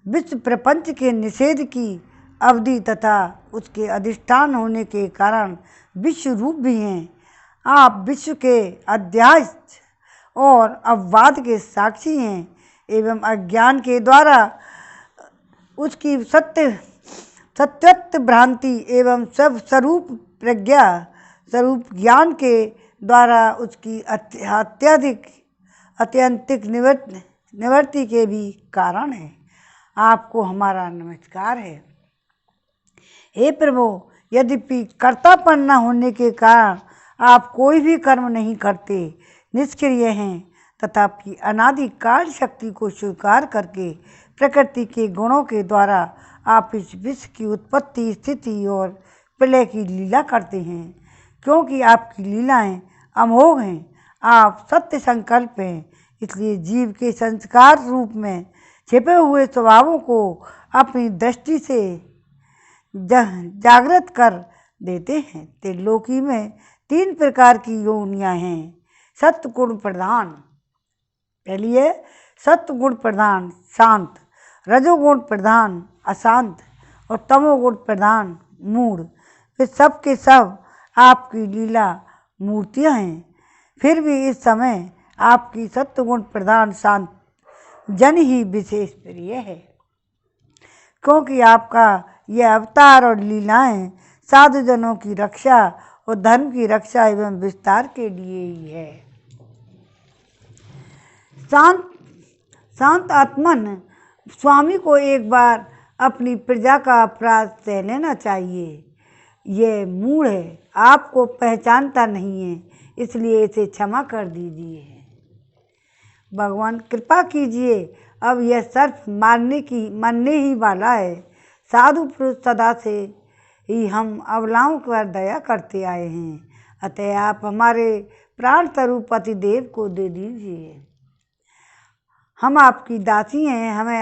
[SPEAKER 2] विश्व प्रपंच के निषेध की अवधि तथा उसके अधिष्ठान होने के कारण विश्व रूप भी हैं। आप विश्व के अध्यास और अपवाद के साक्षी हैं एवं अज्ञान के द्वारा उसकी सत्यत्व भ्रांति एवं सब स्वरूप प्रज्ञा स्वरूप ज्ञान के द्वारा उसकी अत्यंतिक निवृत्ति के भी कारण है। आपको हमारा नमस्कार है। हे प्रभु, यद्यपि कर्तापन न होने के कारण आप कोई भी कर्म नहीं करते, निष्क्रिय हैं, तथापि अनादिकाल शक्ति को स्वीकार करके प्रकृति के गुणों के द्वारा आप इस विश्व की उत्पत्ति, स्थिति और प्रलय की लीला करते हैं। क्योंकि आपकी लीलाएं अमोघ हैं, आप सत्य संकल्प हैं, इसलिए जीव के संस्कार रूप में छिपे हुए स्वभावों को अपनी दृष्टि से जागृत कर देते हैं। त्रिलोकी में 3 प्रकार की योनियां हैं। सत्व गुण प्रधान, पहली है सत्व गुण प्रधान शांत, रजोगुण प्रधान अशांत और तमोगुण प्रधान मूढ़। वे सब के सब आपकी लीला मूर्तियां हैं। फिर भी इस समय आपकी सत्वगुण प्रधान शांत जन ही विशेष प्रिय है, क्योंकि आपका यह अवतार और लीलाएं साधुजनों की रक्षा और धर्म की रक्षा एवं विस्तार के लिए ही है। शांत आत्मन स्वामी को एक बार अपनी प्रजा का अपराध सह लेना चाहिए। यह मूढ़ है, आपको पहचानता नहीं है, इसलिए इसे क्षमा कर दीजिए। भगवान कृपा कीजिए, अब यह सर्प मारने ही वाला है। साधु पुरुष सदा से ही हम अबलाओं पर दया करते आए हैं, अतः आप हमारे प्राण स्वरूप पतिदेव को दे दीजिए। हम आपकी दासी हैं, हमें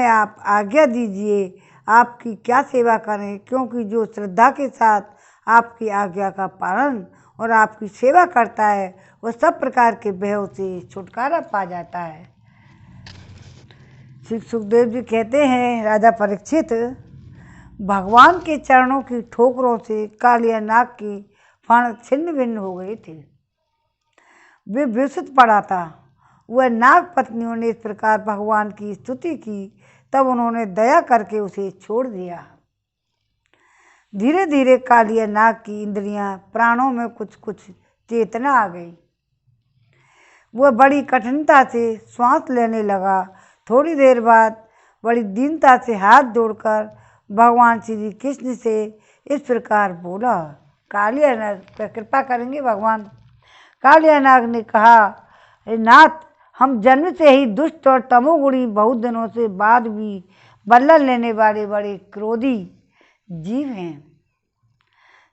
[SPEAKER 2] आप आज्ञा दीजिए, आपकी क्या सेवा करें, क्योंकि जो श्रद्धा के साथ आपकी आज्ञा का पालन और आपकी सेवा करता है वह सब प्रकार के भयों से छुटकारा पा जाता है। श्री सुखदेव जी कहते हैं, राजा परीक्षित, भगवान के चरणों की ठोकरों से कालिया नाग की फण छिन्न भिन्न हो गई थी। वे विस्मित पड़ा था। वह नाग पत्नियों ने इस प्रकार भगवान की स्तुति की, तब उन्होंने दया करके उसे छोड़ दिया। धीरे धीरे कालिया नाग की इंद्रियां, प्राणों में कुछ कुछ चेतना आ गई। वह बड़ी कठिनता से श्वास लेने लगा। थोड़ी देर बाद बड़ी दीनता से हाथ जोड़कर भगवान श्री कृष्ण से इस प्रकार बोला। कालिया नाग पर कृपा करेंगे भगवान। कालिया नाग ने कहा, नाथ, हम जन्म से ही दुष्ट और तमोगुणी, बहुत दिनों से बाद भी बदला लेने वाले बड़े क्रोधी जीव हैं।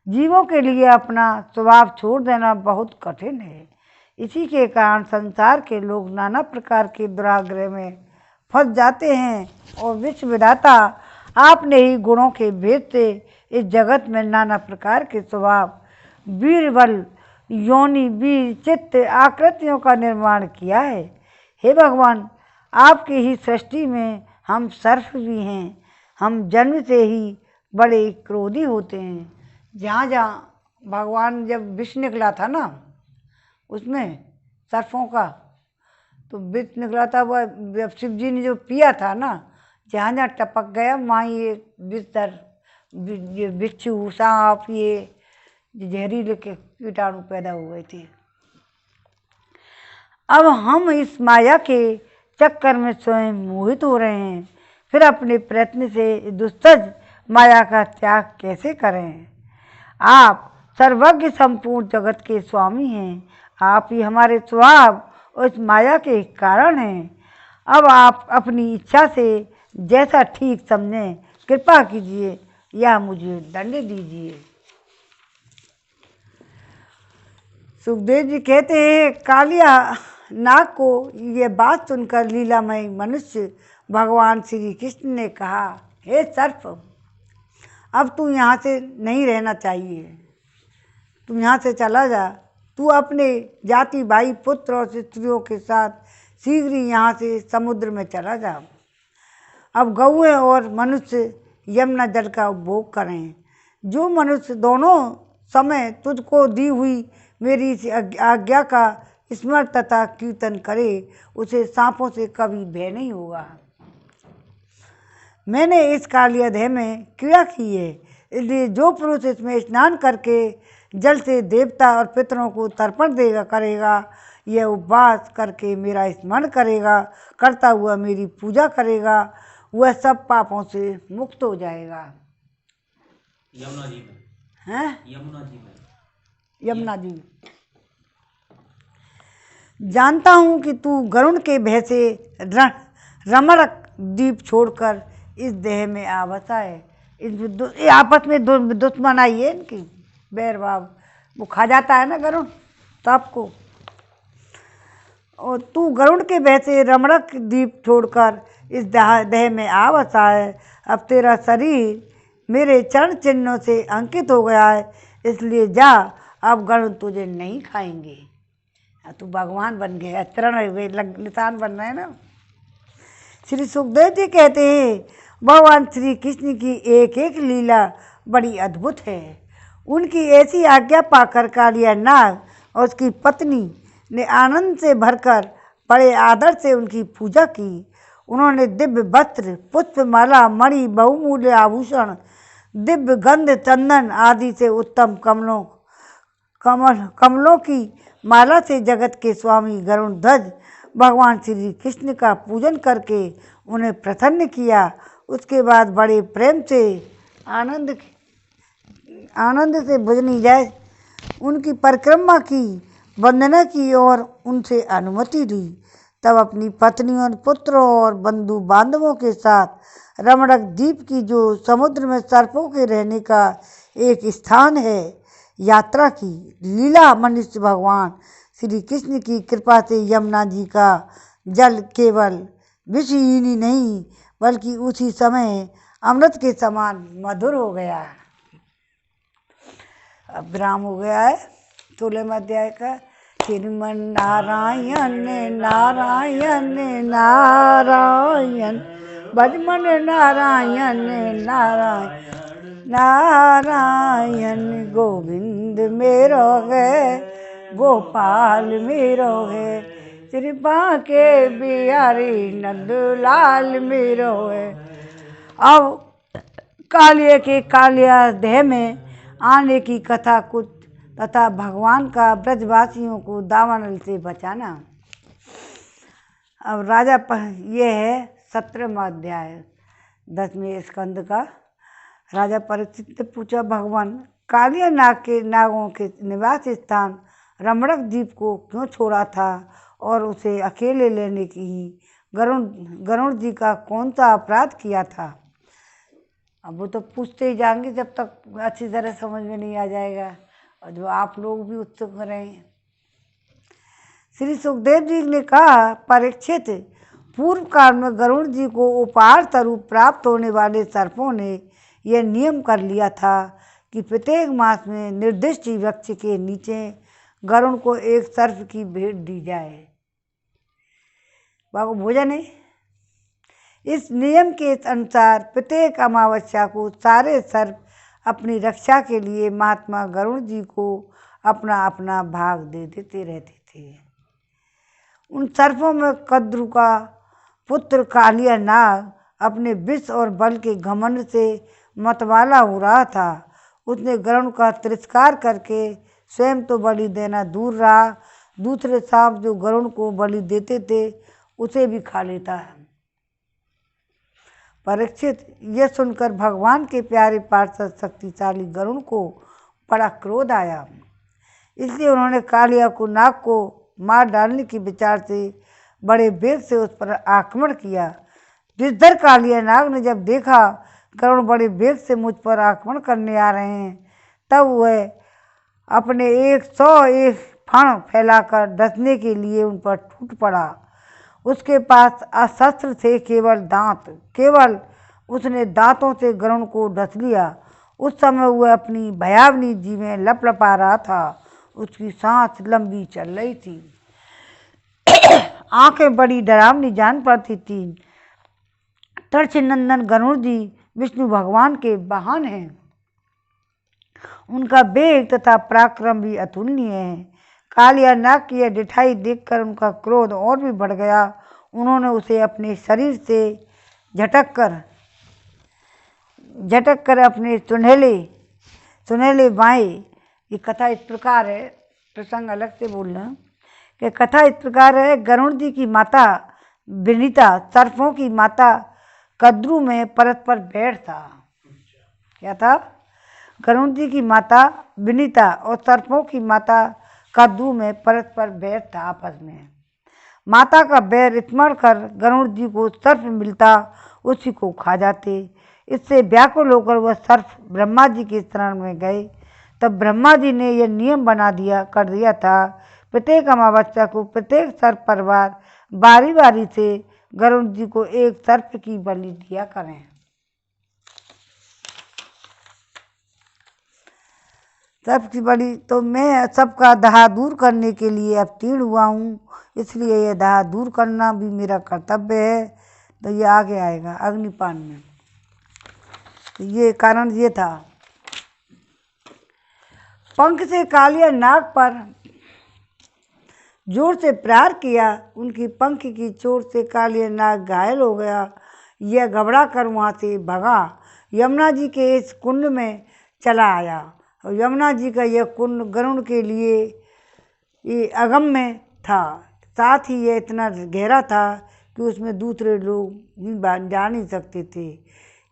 [SPEAKER 2] जीवों के लिए अपना स्वभाव छोड़ देना बहुत कठिन है। इसी के कारण संसार के लोग नाना प्रकार के दुराग्रह में फंस जाते हैं और विश्व विधाता आपने ही गुणों के भेद से इस जगत में नाना प्रकार के स्वभाव, वीर बल, योनि, बीज, चित्त, आकृतियों का निर्माण किया है। हे भगवान, आपकी ही सृष्टि में हम सर्प भी हैं। हम जन्म से ही बड़े क्रोधी होते हैं। जहाँ जहाँ भगवान जब विष निकला था ना, उसमें सर्पों का तो विष निकला था, वह जब शिव जी ने जो पिया था ना, जहाँ जहाँ टपक गया वहाँ ये बिस्तर, बिच्छू, सांप, ये जहरीले के कीटाणु पैदा हो गए थे। अब हम इस माया के चक्कर में स्वयं मोहित हो रहे हैं। फिर अपने प्रयत्न से दुस्तज माया का त्याग कैसे करें? आप सर्वज्ञ संपूर्ण जगत के स्वामी हैं। आप ही हमारे स्वभाव और इस माया के कारण हैं। अब आप अपनी इच्छा से जैसा ठीक समझें कृपा कीजिए या मुझे दंड दीजिए। सुखदेव जी कहते हैं, कालिया नाग को यह बात सुनकर लीलामय मनुष्य भगवान श्री कृष्ण ने कहा, हे सर्प, अब तू यहाँ से नहीं रहना चाहिए। तुम यहाँ से चला जा। तू अपने जाति भाई, पुत्र और स्त्रियों के साथ शीघ्र ही यहाँ से समुद्र में चला जा। अब गौएं और मनुष्य यमुना जल का उपभोग करें। जो मनुष्य दोनों समय तुझको दी हुई मेरी इस आज्ञा का स्मरण तथा कीर्तन करे, उसे सांपों से कभी भय नहीं होगा। मैंने इस कालियादेह में क्रिया की है, इसलिए जो पुरुष इसमें स्नान करके जल से देवता और पितरों को तर्पण करेगा, यह उपवास करके मेरा स्मरण करेगा, करता हुआ मेरी पूजा करेगा, वह सब पापों से मुक्त हो जाएगा।
[SPEAKER 1] यमुना जी में
[SPEAKER 2] हैं? यमुना जी में। जानता हूँ कि तू गरुण के भय से रमणक द्वीप छोड़कर इस देह में आ बसा है। इस आपस में दुश्मन आई है इनकी, बैर भाव, वो खा जाता है ना गरुण सबको। और तू गरुड़ के भय से रमणक द्वीप छोड़कर इस देह में आ बसा है। अब तेरा शरीर मेरे चरण चिन्हों से अंकित हो गया है, इसलिए जा, अब गरुड़ तुझे नहीं खाएंगे। तू भगवान बन गया, चरण निशान बन रहे हैं ना। श्री सुखदेव जी कहते हैं, भगवान श्री कृष्ण की एक एक लीला बड़ी अद्भुत है। उनकी ऐसी आज्ञा पाकर कालिया नाग और उसकी पत्नी ने आनंद से भरकर बड़े आदर से उनकी पूजा की। उन्होंने दिव्य वस्त्र, पुष्पमाला, मणि, बहुमूल्य आभूषण, दिव्य गंध, चंदन आदि से उत्तम कमलों की माला से जगत के स्वामी गरुण ध्वज भगवान श्री कृष्ण का पूजन करके उन्हें प्रसन्न किया। उसके बाद बड़े प्रेम से आनंद से भजनी जाए उनकी परिक्रमा की, वंदना की और उनसे अनुमति ली। तब अपनी पत्नियों, पुत्रों और बंधु बांधवों के साथ रमणक द्वीप की, जो समुद्र में सर्पों के रहने का एक स्थान है, यात्रा की। लीला मनुष्य भगवान श्री कृष्ण की कृपा से यमुना जी का जल केवल विषहीन ही नहीं, बल्कि उसी समय अमृत के समान मधुर हो गया। अब विराम हो गया है 16वें अध्याय का। श्रीमन नारायण नारायण नारायण भजमन नारायण नारायण नारायण गोविंद मेरो है गोपाल मेरो है श्री बांके बिहारी नंदलाल मेरो है। अब कालिया के कालिया देह में आने की कथा कुछ तथा भगवान का ब्रजवासियों को दावानल से बचाना। अब ये है 17वां अध्याय 10वें स्कंद का। राजा परीक्षित ने पूछा, भगवान कालिया नाग के नागों के निवास स्थान रमणक द्वीप को क्यों छोड़ा था और उसे अकेले लेने की गरुड़ जी का कौन सा अपराध किया था। अब वो तो पूछते ही जाएंगे जब तक अच्छी तरह समझ में नहीं आ जाएगा, और जो आप लोग भी उत्सुक हो रहे हैं। श्री सुखदेव जी ने कहा, परीक्षित, पूर्व काल में गरुड़ जी को उपहार स्वरूप प्राप्त होने वाले सर्पों ने यह नियम कर लिया था कि प्रत्येक मास में निर्दिष्ट वृक्ष के नीचे गरुड़ को एक सर्प की भेंट दी जाए। बाबू भोजन है। इस नियम के अनुसार प्रत्येक अमावस्या को सारे सर्प अपनी रक्षा के लिए महात्मा गरुड़ जी को अपना अपना भाग दे देते रहते थे। उन सर्पों में कद्रु का पुत्र कालिया नाग अपने विष और बल के घमंड से मतवाला हो रहा था। उसने गरुड़ का तिरस्कार करके स्वयं तो बलि देना दूर रहा, दूसरे सांप जो गरुड़ को बलि देते थे उसे भी खा लेता है। परीक्षित, यह सुनकर भगवान के प्यारे पार्षद शक्तिशाली गरुड़ को बड़ा क्रोध आया, इसलिए उन्होंने कालिया को नाग को मार डालने के विचार से बड़े वेग से उस पर आक्रमण किया। जिसधर कालिया नाग ने जब देखा गरुड़ बड़े वेग से मुझ पर आक्रमण करने आ रहे हैं, तब वह अपने 101 फण फैलाकर डसने के लिए उन पर टूट पड़ा। उसके पास अस्त्र थे केवल दांत, केवल उसने दांतों से गरुड़ को डस लिया। उस समय वह अपनी भयावनी जी में लपलपा रहा था। उसकी सांस लंबी चल रही थी, आंखें बड़ी डरावनी जान पड़ती थी। तर्छनंदन गरुड़ जी विष्णु भगवान के वाहन हैं। उनका वेग तथा पराक्रम भी अतुलनीय है। कालिया नाग की यह डिठाई देखकर उनका क्रोध और भी बढ़ गया। उन्होंने उसे अपने शरीर से झटक कर अपने सुनहले बाएं। ये कथा इस प्रकार है, प्रसंग अलग से बोलना कि कथा इस प्रकार है। गरुड़ जी की माता विनीता सर्पों की माता कद्रु में परस्पर बैर था। क्या था? गरुड़ जी की माता विनीता और सर्पों की माता कद्रु में परस्पर बैर था आपस में। माता का बैर स्मरण कर गरुड़ जी को सर्प मिलता उसी को खा जाते। इससे व्याकुल होकर वह सर्प ब्रह्मा जी के शरण में गए। तब ब्रह्मा जी ने यह नियम कर दिया था, प्रत्येक अमावस्या को प्रत्येक सर्प परिवार बारी बारी से गरुड़ जी को एक सर्प की बलि दिया करें। सर्प की बलि तो मैं सबका दाह दूर करने के लिए अवतीर्ण हुआ हूँ, इसलिए यह दाह दूर करना भी मेरा कर्तव्य है। तो ये आगे आएगा अग्निपान में। तो ये कारण ये था। पंख से कालिया नाग पर जोर से प्रहार किया। उनकी पंख की चोट से कालिया नाग घायल हो गया। यह घबरा कर वहाँ से भगा, यमुना जी के इस कुंड में चला आया। और यमुना जी का यह कुंड गरुड़ के लिए ये अगम्य था, साथ ही यह इतना गहरा था कि उसमें दूसरे लोग भी जा नहीं सकते थे।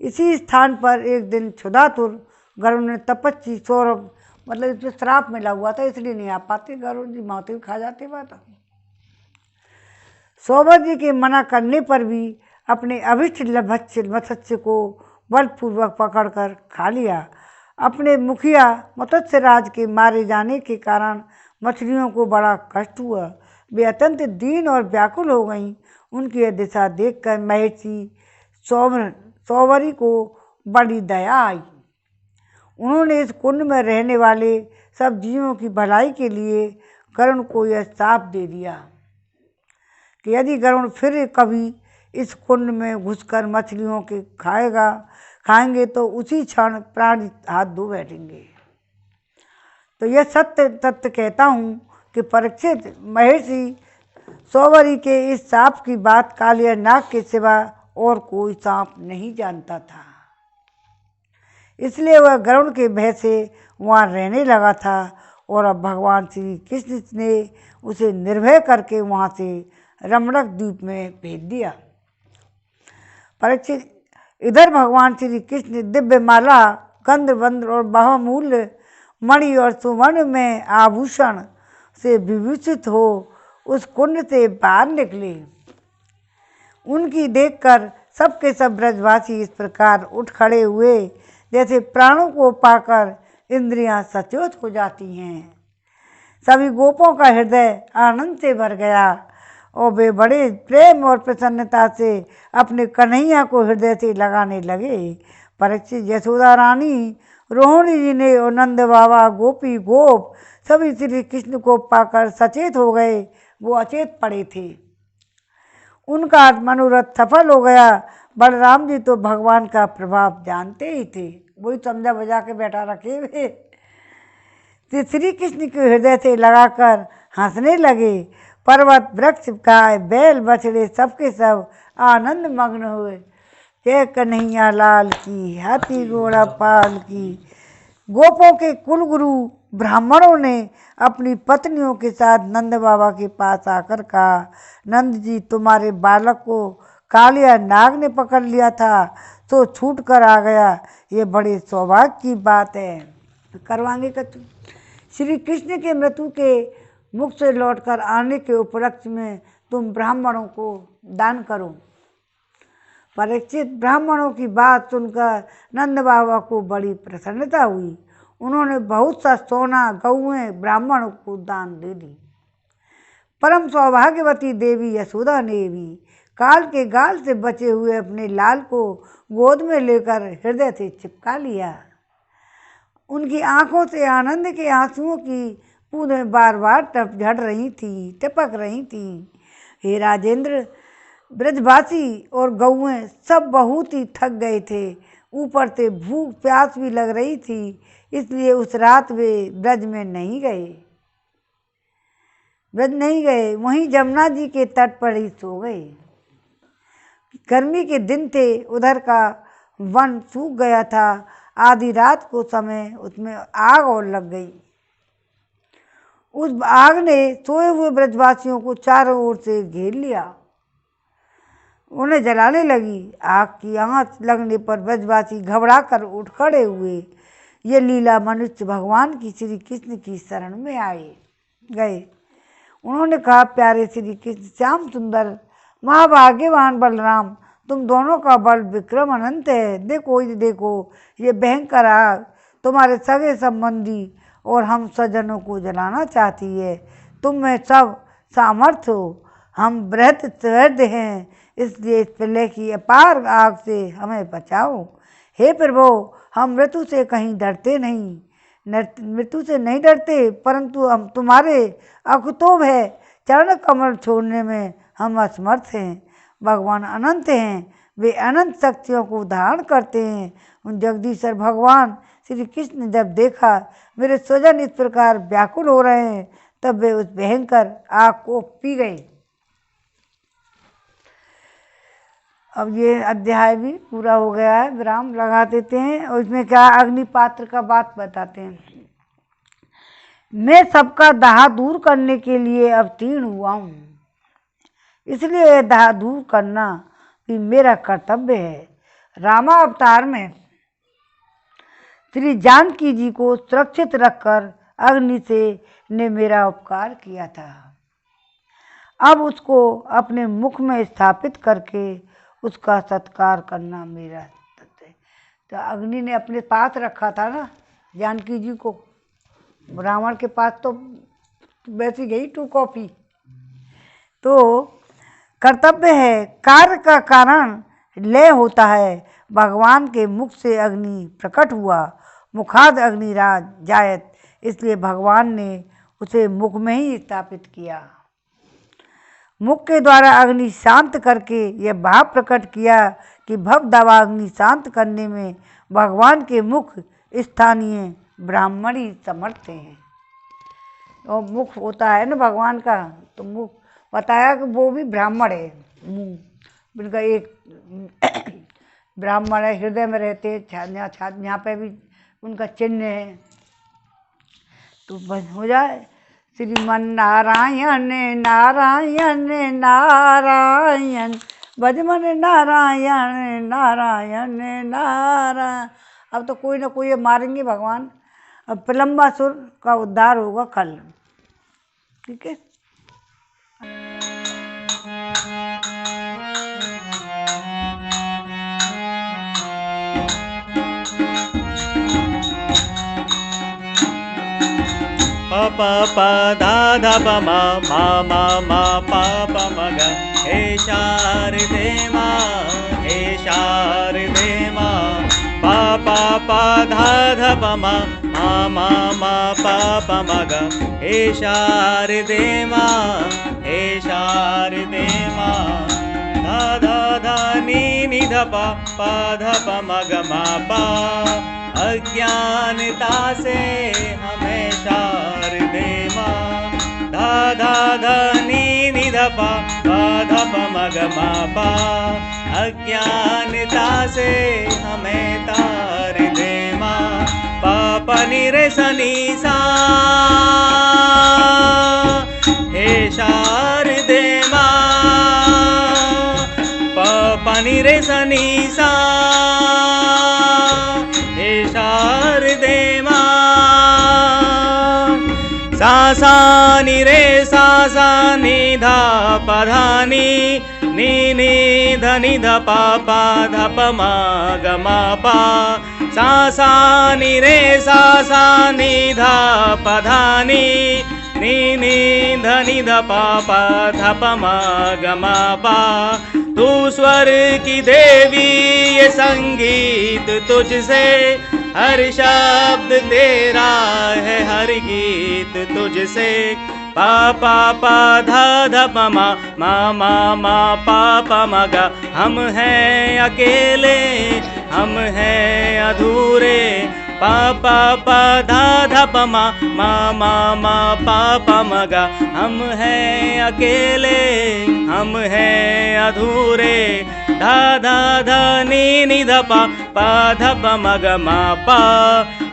[SPEAKER 2] इसी स्थान पर एक दिन क्षुधातुर गरुड़ ने तपस्वी सौरभ, मतलब इसमें श्राप मिला हुआ था इसलिए नहीं आ पाते, गरुड़ जी माते खा जाते बात। सौरभ जी के मना करने पर भी अपने अभिष्ट मत्स्य को बलपूर्वक पकड़कर खा लिया। अपने मुखिया मत्स्य राज के मारे जाने के कारण मछलियों को बड़ा कष्ट हुआ। वे अत्यंत दीन और व्याकुल हो गईं। उनकी यह दिशा देखकर महर्षि सौवरी को बड़ी दया आई। उन्होंने इस कुंड में रहने वाले सब जीवों की भलाई के लिए गरुड़ को यह श्राप दे दिया कि यदि गरुड़ फिर कभी इस कुंड में घुसकर मछलियों के खाएंगे तो उसी क्षण प्राण हाथ धो बैठेंगे। तो यह सत्य तथ्य कहता हूँ कि परीक्षित, महर्षि सौवरी के इस सांप की बात कालिया नाग के सिवा और कोई सांप नहीं जानता था। इसलिए वह गरुड़ के भय से वहाँ रहने लगा था और अब भगवान श्री कृष्ण ने उसे निर्भय करके वहाँ से रमणक द्वीप में भेज दिया। परीक्षित, इधर भगवान श्री कृष्ण दिव्य माला, गंधर्वंद्र और बहुमूल्य मणि और सुवर्ण में आभूषण से विभूषित हो उस कुंड से बाहर निकले। उनकी देखकर सबके सब ब्रजवासी इस प्रकार उठ खड़े हुए जैसे प्राणों को पाकर इंद्रियां सचेत हो जाती हैं। सभी गोपों का हृदय आनंद से भर गया और वे बड़े प्रेम और प्रसन्नता से अपने कन्हैया को हृदय से लगाने लगे। परीक्षित, यशोदा रानी, रोहिणी जी ने और नंद बाबा, गोपी गोप सभी श्री कृष्ण को पाकर सचेत हो गए। वो अचेत पड़े थे। उनका मनोरथ सफल हो गया। बलराम जी तो भगवान का प्रभाव जानते ही थे, वही समझा बजा के बैठा रखे हुए तो श्री कृष्ण के हृदय से लगाकर हंसने लगे। पर्वत, वृक्ष, गाय, बैल, बछड़े सबके सब आनंद मग्न हुए। जय कन्हैया लाल की, हाथी घोड़ा पाल की। गोपों के कुलगुरु ब्राह्मणों ने अपनी पत्नियों के साथ नंद बाबा के पास आकर कहा, नंद जी, तुम्हारे बालक को कालिया नाग ने पकड़ लिया था तो छूट कर आ गया। ये बड़े सौभाग्य की बात है। करवाएंगे कछु। श्री कृष्ण के मृत्यु के मुख से लौटकर आने के उपलक्ष्य में तुम ब्राह्मणों को दान करो। परीक्षित, ब्राह्मणों की बात सुनकर नंद बाबा को बड़ी प्रसन्नता हुई। उन्होंने बहुत सा सोना, गौएं ब्राह्मणों को दान दे दी। परम सौभाग्यवती देवी यशोदा ने भी काल के गाल से बचे हुए अपने लाल को गोद में लेकर हृदय से चिपका लिया। उनकी आंखों से आनंद के आंसुओं की बूंदें बार बार टपक रही थी। हे राजेंद्र, ब्रजवासी और गौएं सब बहुत ही थक गए थे। ऊपर से भूख प्यास भी लग रही थी, इसलिए उस रात वे ब्रज नहीं गए, वहीं जमुना जी के तट पर ही सो गए। गर्मी के दिन थे, उधर का वन सूख गया था। आधी रात को समय उसमें आग और लग गई। उस आग ने सोए हुए ब्रजवासियों को चारों ओर से घेर लिया, उन्हें जलाने लगी। आग की आंच लगने पर ब्रजवासी घबरा कर उठ खड़े हुए। ये लीला मनुष्य भगवान की श्री कृष्ण की शरण में गए। उन्होंने कहा, प्यारे श्री कृष्ण, श्याम सुंदर, महाभाग्यवान बलराम, तुम दोनों का बल विक्रम अनंत है। देखो ये भयंकर आग तुम्हारे सगे संबंधी और हम सज्जनों को जलाना चाहती है। तुम में सब सामर्थ्य हो, हम बृहद हैं, इसलिए इस प्रलय की अपार आग से हमें बचाओ। हे प्रभु, हम मृत्यु से नहीं डरते, परंतु हम तुम्हारे अकुतोभ है चरण कमल छोड़ने में हम असमर्थ हैं। भगवान अनंत हैं, वे अनंत शक्तियों को धारण करते हैं। उन जगदीश्वर भगवान श्री कृष्ण ने जब देखा मेरे स्वजन इस प्रकार व्याकुल हो रहे हैं, तब वे उस भयंकर आग को पी गए। अब ये अध्याय भी पूरा हो गया है, विराम लगा देते हैं। और इसमें क्या अग्निपात्र का बात बताते हैं। मैं सबका दाह दूर करने के लिए अवतीर्ण हुआ हूँ, इसलिए यह दाह दूर करना भी मेरा कर्तव्य है। रामा अवतार में श्री जानकी जी को सुरक्षित रखकर अग्नि से ने मेरा उपकार किया था। अब उसको अपने मुख में स्थापित करके उसका सत्कार करना मेरा कर्तव्य है। तो अग्नि ने अपने पास रखा था ना जानकी जी को, रावण के पास तो वैसी गई 2 कॉपी। तो कर्तव्य है, कार्य का कारण लय होता है। भगवान के मुख से अग्नि प्रकट हुआ, मुखाद अग्निराज जायत, इसलिए भगवान ने उसे मुख में ही स्थापित किया। मुख के द्वारा अग्नि शांत करके यह भाव प्रकट किया कि भव दावाग्नि शांत करने में भगवान के मुख स्थानीय ब्राह्मण ही समर्थ हैं। और मुख होता है ना भगवान का, तो मुख बताया कि वो भी ब्राह्मण है। मुँह उनका एक ब्राह्मण है, हृदय में रहते हैं, यहाँ पे भी उनका चिन्ह है। तो बस हो जाए श्रीमन नारायण नारायण नारायण, भजमन नारायण नारायण नारायण। अब तो कोई ना कोई मारेंगे भगवान। अब प्रलंबासुर का उद्धार होगा कल। ठीक है।
[SPEAKER 1] प प धा धा प म म म प प म ग। हे शारदे माँ, हे शारदे माँ, प प प धा धा प म म प प म ग। हे शारदे माँ, हे शारदे माँ, धा धा धा नी नि ध प ध प म ग म प। अज्ञानता से हमें शारदे माँ, धा धा धा नी नि ध प ध प म ग म प। अज्ञानता से हमें तार दे माँ, प प नि रे स नि सा। हे शारदे माँ, प प नि रे स नि सा। हे शारदे माँ, सा सा नि रे सा सा नि धा प धा नि नी ध नि ध प प ध प म ग म प। सा सा नि रे सा सा नि धा प धा नि नी ध नि ध प प ध प म ग म प। तू स्वर की देवी ये संगीत तुझसे, हर शब्द तेरा है हर गीत तुझसे। पा पा पा धा ध प म म म म पा प म ग। हम हैं अकेले, हम हैं अधूरे, पा पा पा धा ध प म म म म पा प म ग। हम हैं अकेले, हम हैं अधूरे, धा धा धा नी नि ध प ध प म ग म प।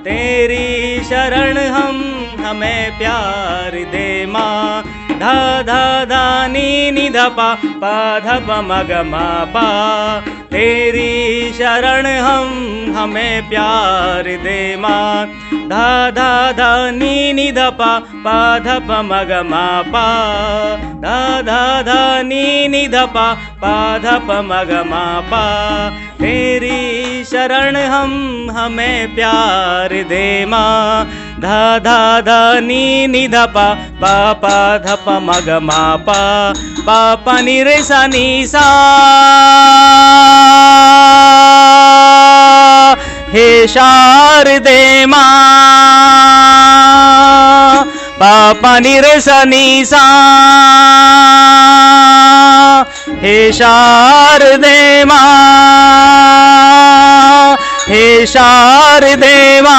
[SPEAKER 1] तेरी शरण हम हमें प्यार दे माँ, धा धा धा नी नि ध प ध प म ग म प। तेरी शरण हम हमें प्यार दे माँ, धा धा धा नी नि ध प ध प म ग म प। धा धा धा नी नि ध प ध प म ग म प। तेरी शरण हम हमें प्यार दे माँ, धा धा धा नी नि ध प ध प म ग म प। प प नि रे सा नि सा। हे शारदे माँ, प प नि रे सा नि सा। हे शारदे माँ, हे शारदे माँ,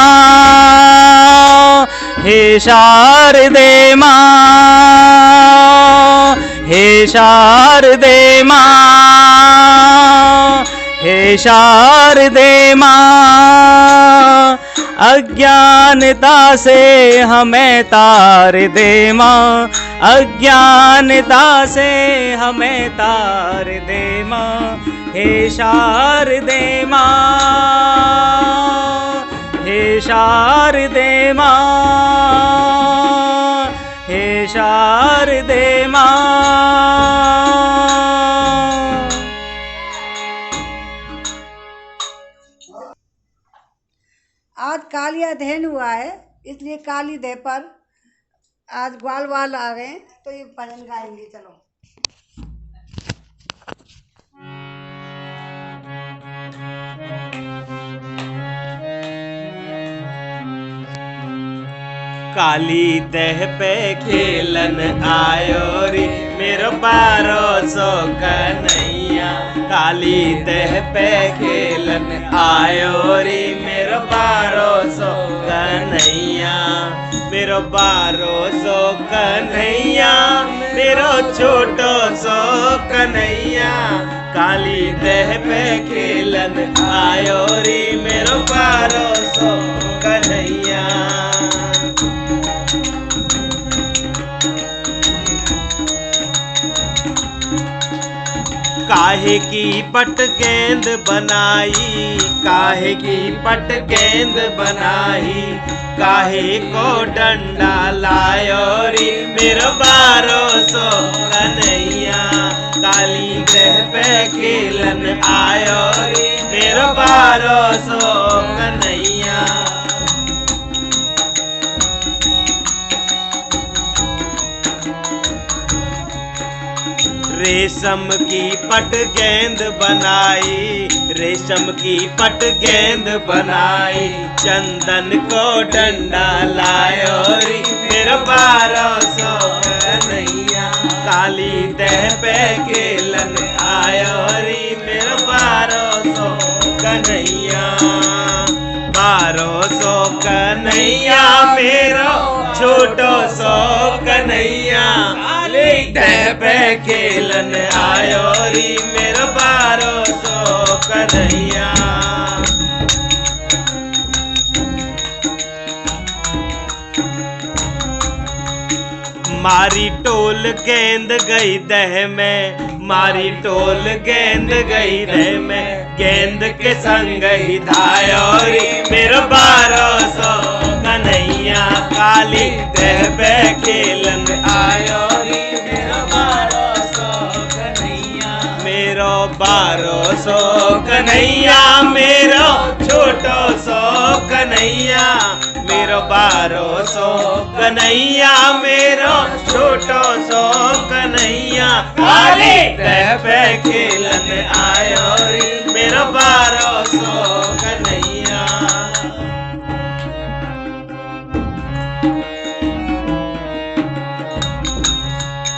[SPEAKER 1] हे शारदे माँ, हे शारदे माँ, हे शारदे माँ। अज्ञानता से हमें तार दे माँ, अज्ञानता से हमें तार दे माँ। हे शारदे माँ, हे शारदे माँ, हे शारदे माँ।
[SPEAKER 2] आज कालिया दहन हुआ है, इसलिए काली दह पर आज ग्वाल वाल आ गए, तो ये भजन गाएंगे। चलो।
[SPEAKER 3] काली देह पे खेलन आयो री मेरो 1200 कन्हैया। काली देह पे खेलन आयो री मेरो 1200 कन्हैया। मेरो 1200 कन्हैया, मेरो छोटो सो कन्हैया। काली देह पे खेलन आयो री मेरो 1200 कन्हैया। काहे की पट गेंद बनाई, काहे की पट गेंद बनाई। काहे को डंडा लायो री मेरो 1200 कन्हैया। काली ग्रह पे खेलन आयो रे मेरो 1200 कन्हैया। रेशम की पट गेंद बनाई, रेशम की पट गेंद बनाई। चंदन को डंडा लायो री मेरो 1200 कन्हैया। काली देह पे खेलन आयो री मेरो 1200 कन्हैया। 1200 कन्हैया मेरो छोटो सो कन्हैया। काली देह पे खेलन आयो री मेरो 1200 कन्हैया। मारी टोल गेंद गई दह में, मारी टोल गेंद गई दह में। गेंद के संग ही धायो री मेरो 1200 कन्हैया। काली देह पे खेलन आयो री मेरो 1200 कन्हैया। मेरो 1200 कन्हैया, मेरो छोटो सो कन्हैया। मेरो 1200 कन्हैया, मेरो छोटो सो कन्हैया। काली देह पे खेलन आयो री मेरो 1200 कन्हैया।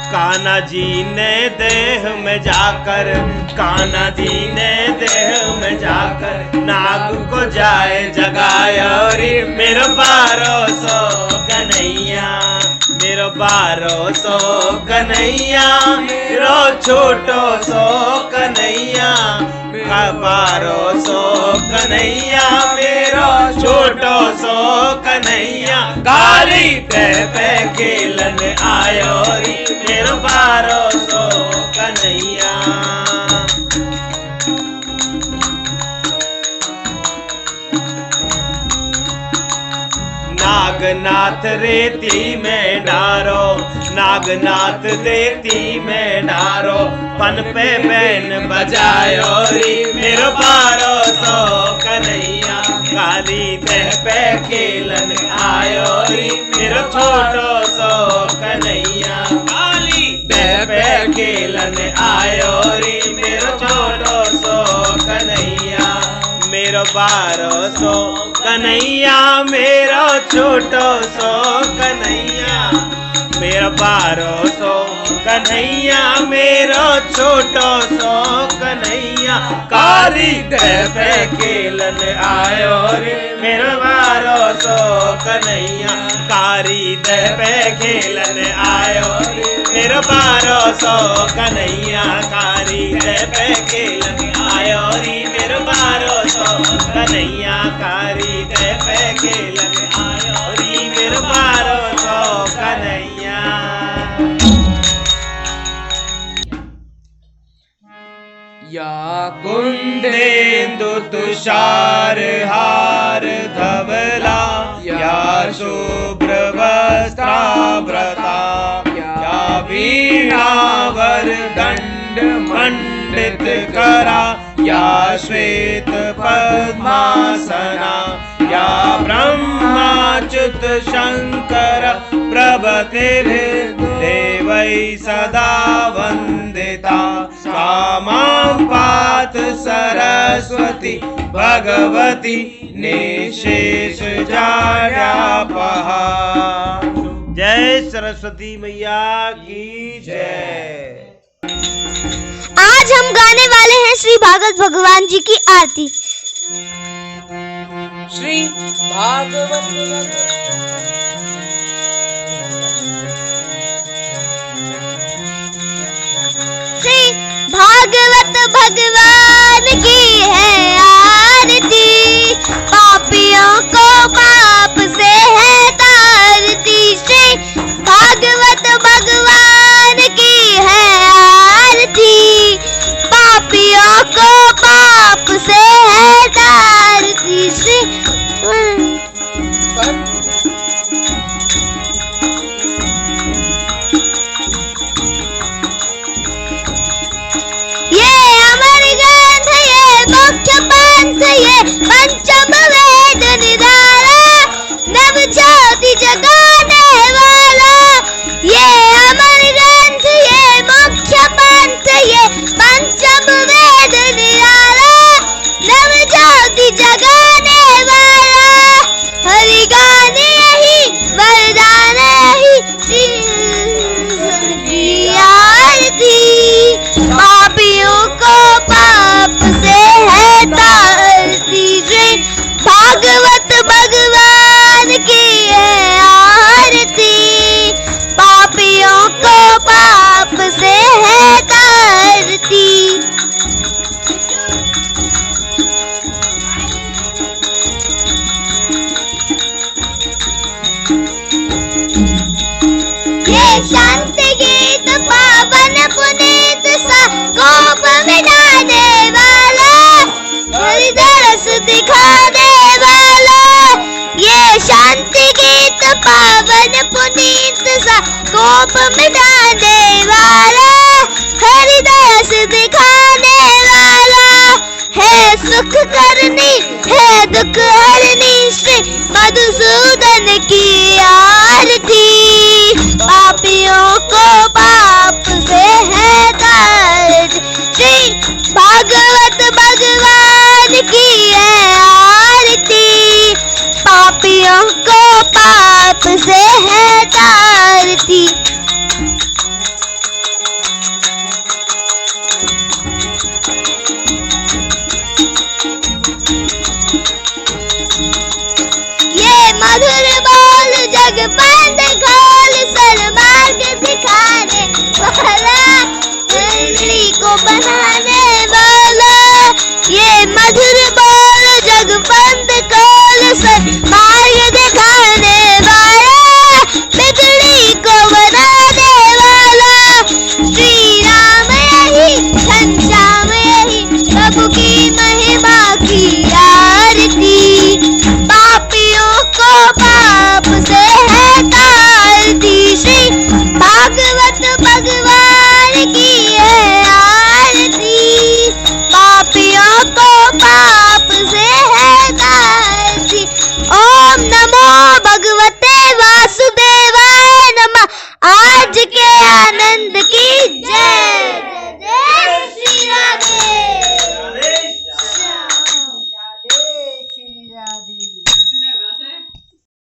[SPEAKER 3] कान्हा जी ने देह में जाकर, कान्हा जी ने देह में जाकर नाग को जाए जगायो रे मेरो 1200 कन्हैया। मेरो 1200 कन्हैया, मेरो छोटो सो कन्हैया। 1200 कन्हैया, मेरो छोटो सो कन्हैया। काली देह पे खेलन आयो री मेरो 1200 कन्हैया। नागनाथ रेती में डारो, नागनाथ रेती में डारो। पन पे बैन बजायो री मेरो 1200 कन्हैया। काली देह पे खेलन आयो री मेरो छोटो सो कन्हैया। काली देह पे खेलन आयो री मेरो छोटो सो कन्हैया। मेरो 1200 कन्हैया, मेरो छोटो सो कन्हैया। मेरो 1200 कन्हैया, मेरो छोटो सो कन्हैया। काली देह पे खेलन आयो रे मेरो 1200 कन्हैया। काली देह पे खेलन आयो रे मेरो 1200 कन्हैया। काली देह पे खेलन आयो रे मेरो 1200 कन्हैया। काली देह पे खेलन आयो रे मेरो 1200 कन्हैया।
[SPEAKER 4] या
[SPEAKER 3] कुंदेन्दु तुषार हार धवला, या शुभ्र वस्त्राव्रता। या वीणावर दंड मंडित करा, या श्वेत पद्मासना। या ब्रह्माच्युत शंकर प्रभृतिभिर्देवैः सदा वन्दिता। सा मां पात सरस्वती भगवती निशेष जाड्यापहा। जय सरस्वती मैया की जय।
[SPEAKER 5] आज हम गाने वाले हैं श्री भागवत भगवान जी की आरती।
[SPEAKER 4] श्री भागवत
[SPEAKER 5] श्री भागवत भगवान की है आरती, पापियों को पाप से है तारती। श्री भागवत भगवान की है आरती, पापियों को पाप से है तारती। श्री ये पंचम वेद निराला, नव ज्योति जगाने वाला। ये अमर ग्रंथ, ये मुख्य पंथ, ये पंचम वेद निराला, नव ज्योति जगाने वाला। हरि गाने ही वरदान ही श्री की आरती, पापियों को पाप से है तारती। श्री भागवत भगवान की है आरती, पापियों को पाप से है तारती। ये शांति गीत पावन पुनीत सा, कोप मिटाने वाला, हृदय रस दिखाने वाला। ये शांति गीत पावन पुनीत सा, कोप मिटाने वाला, हृदय रस दिखाने वाला। है सुख करनी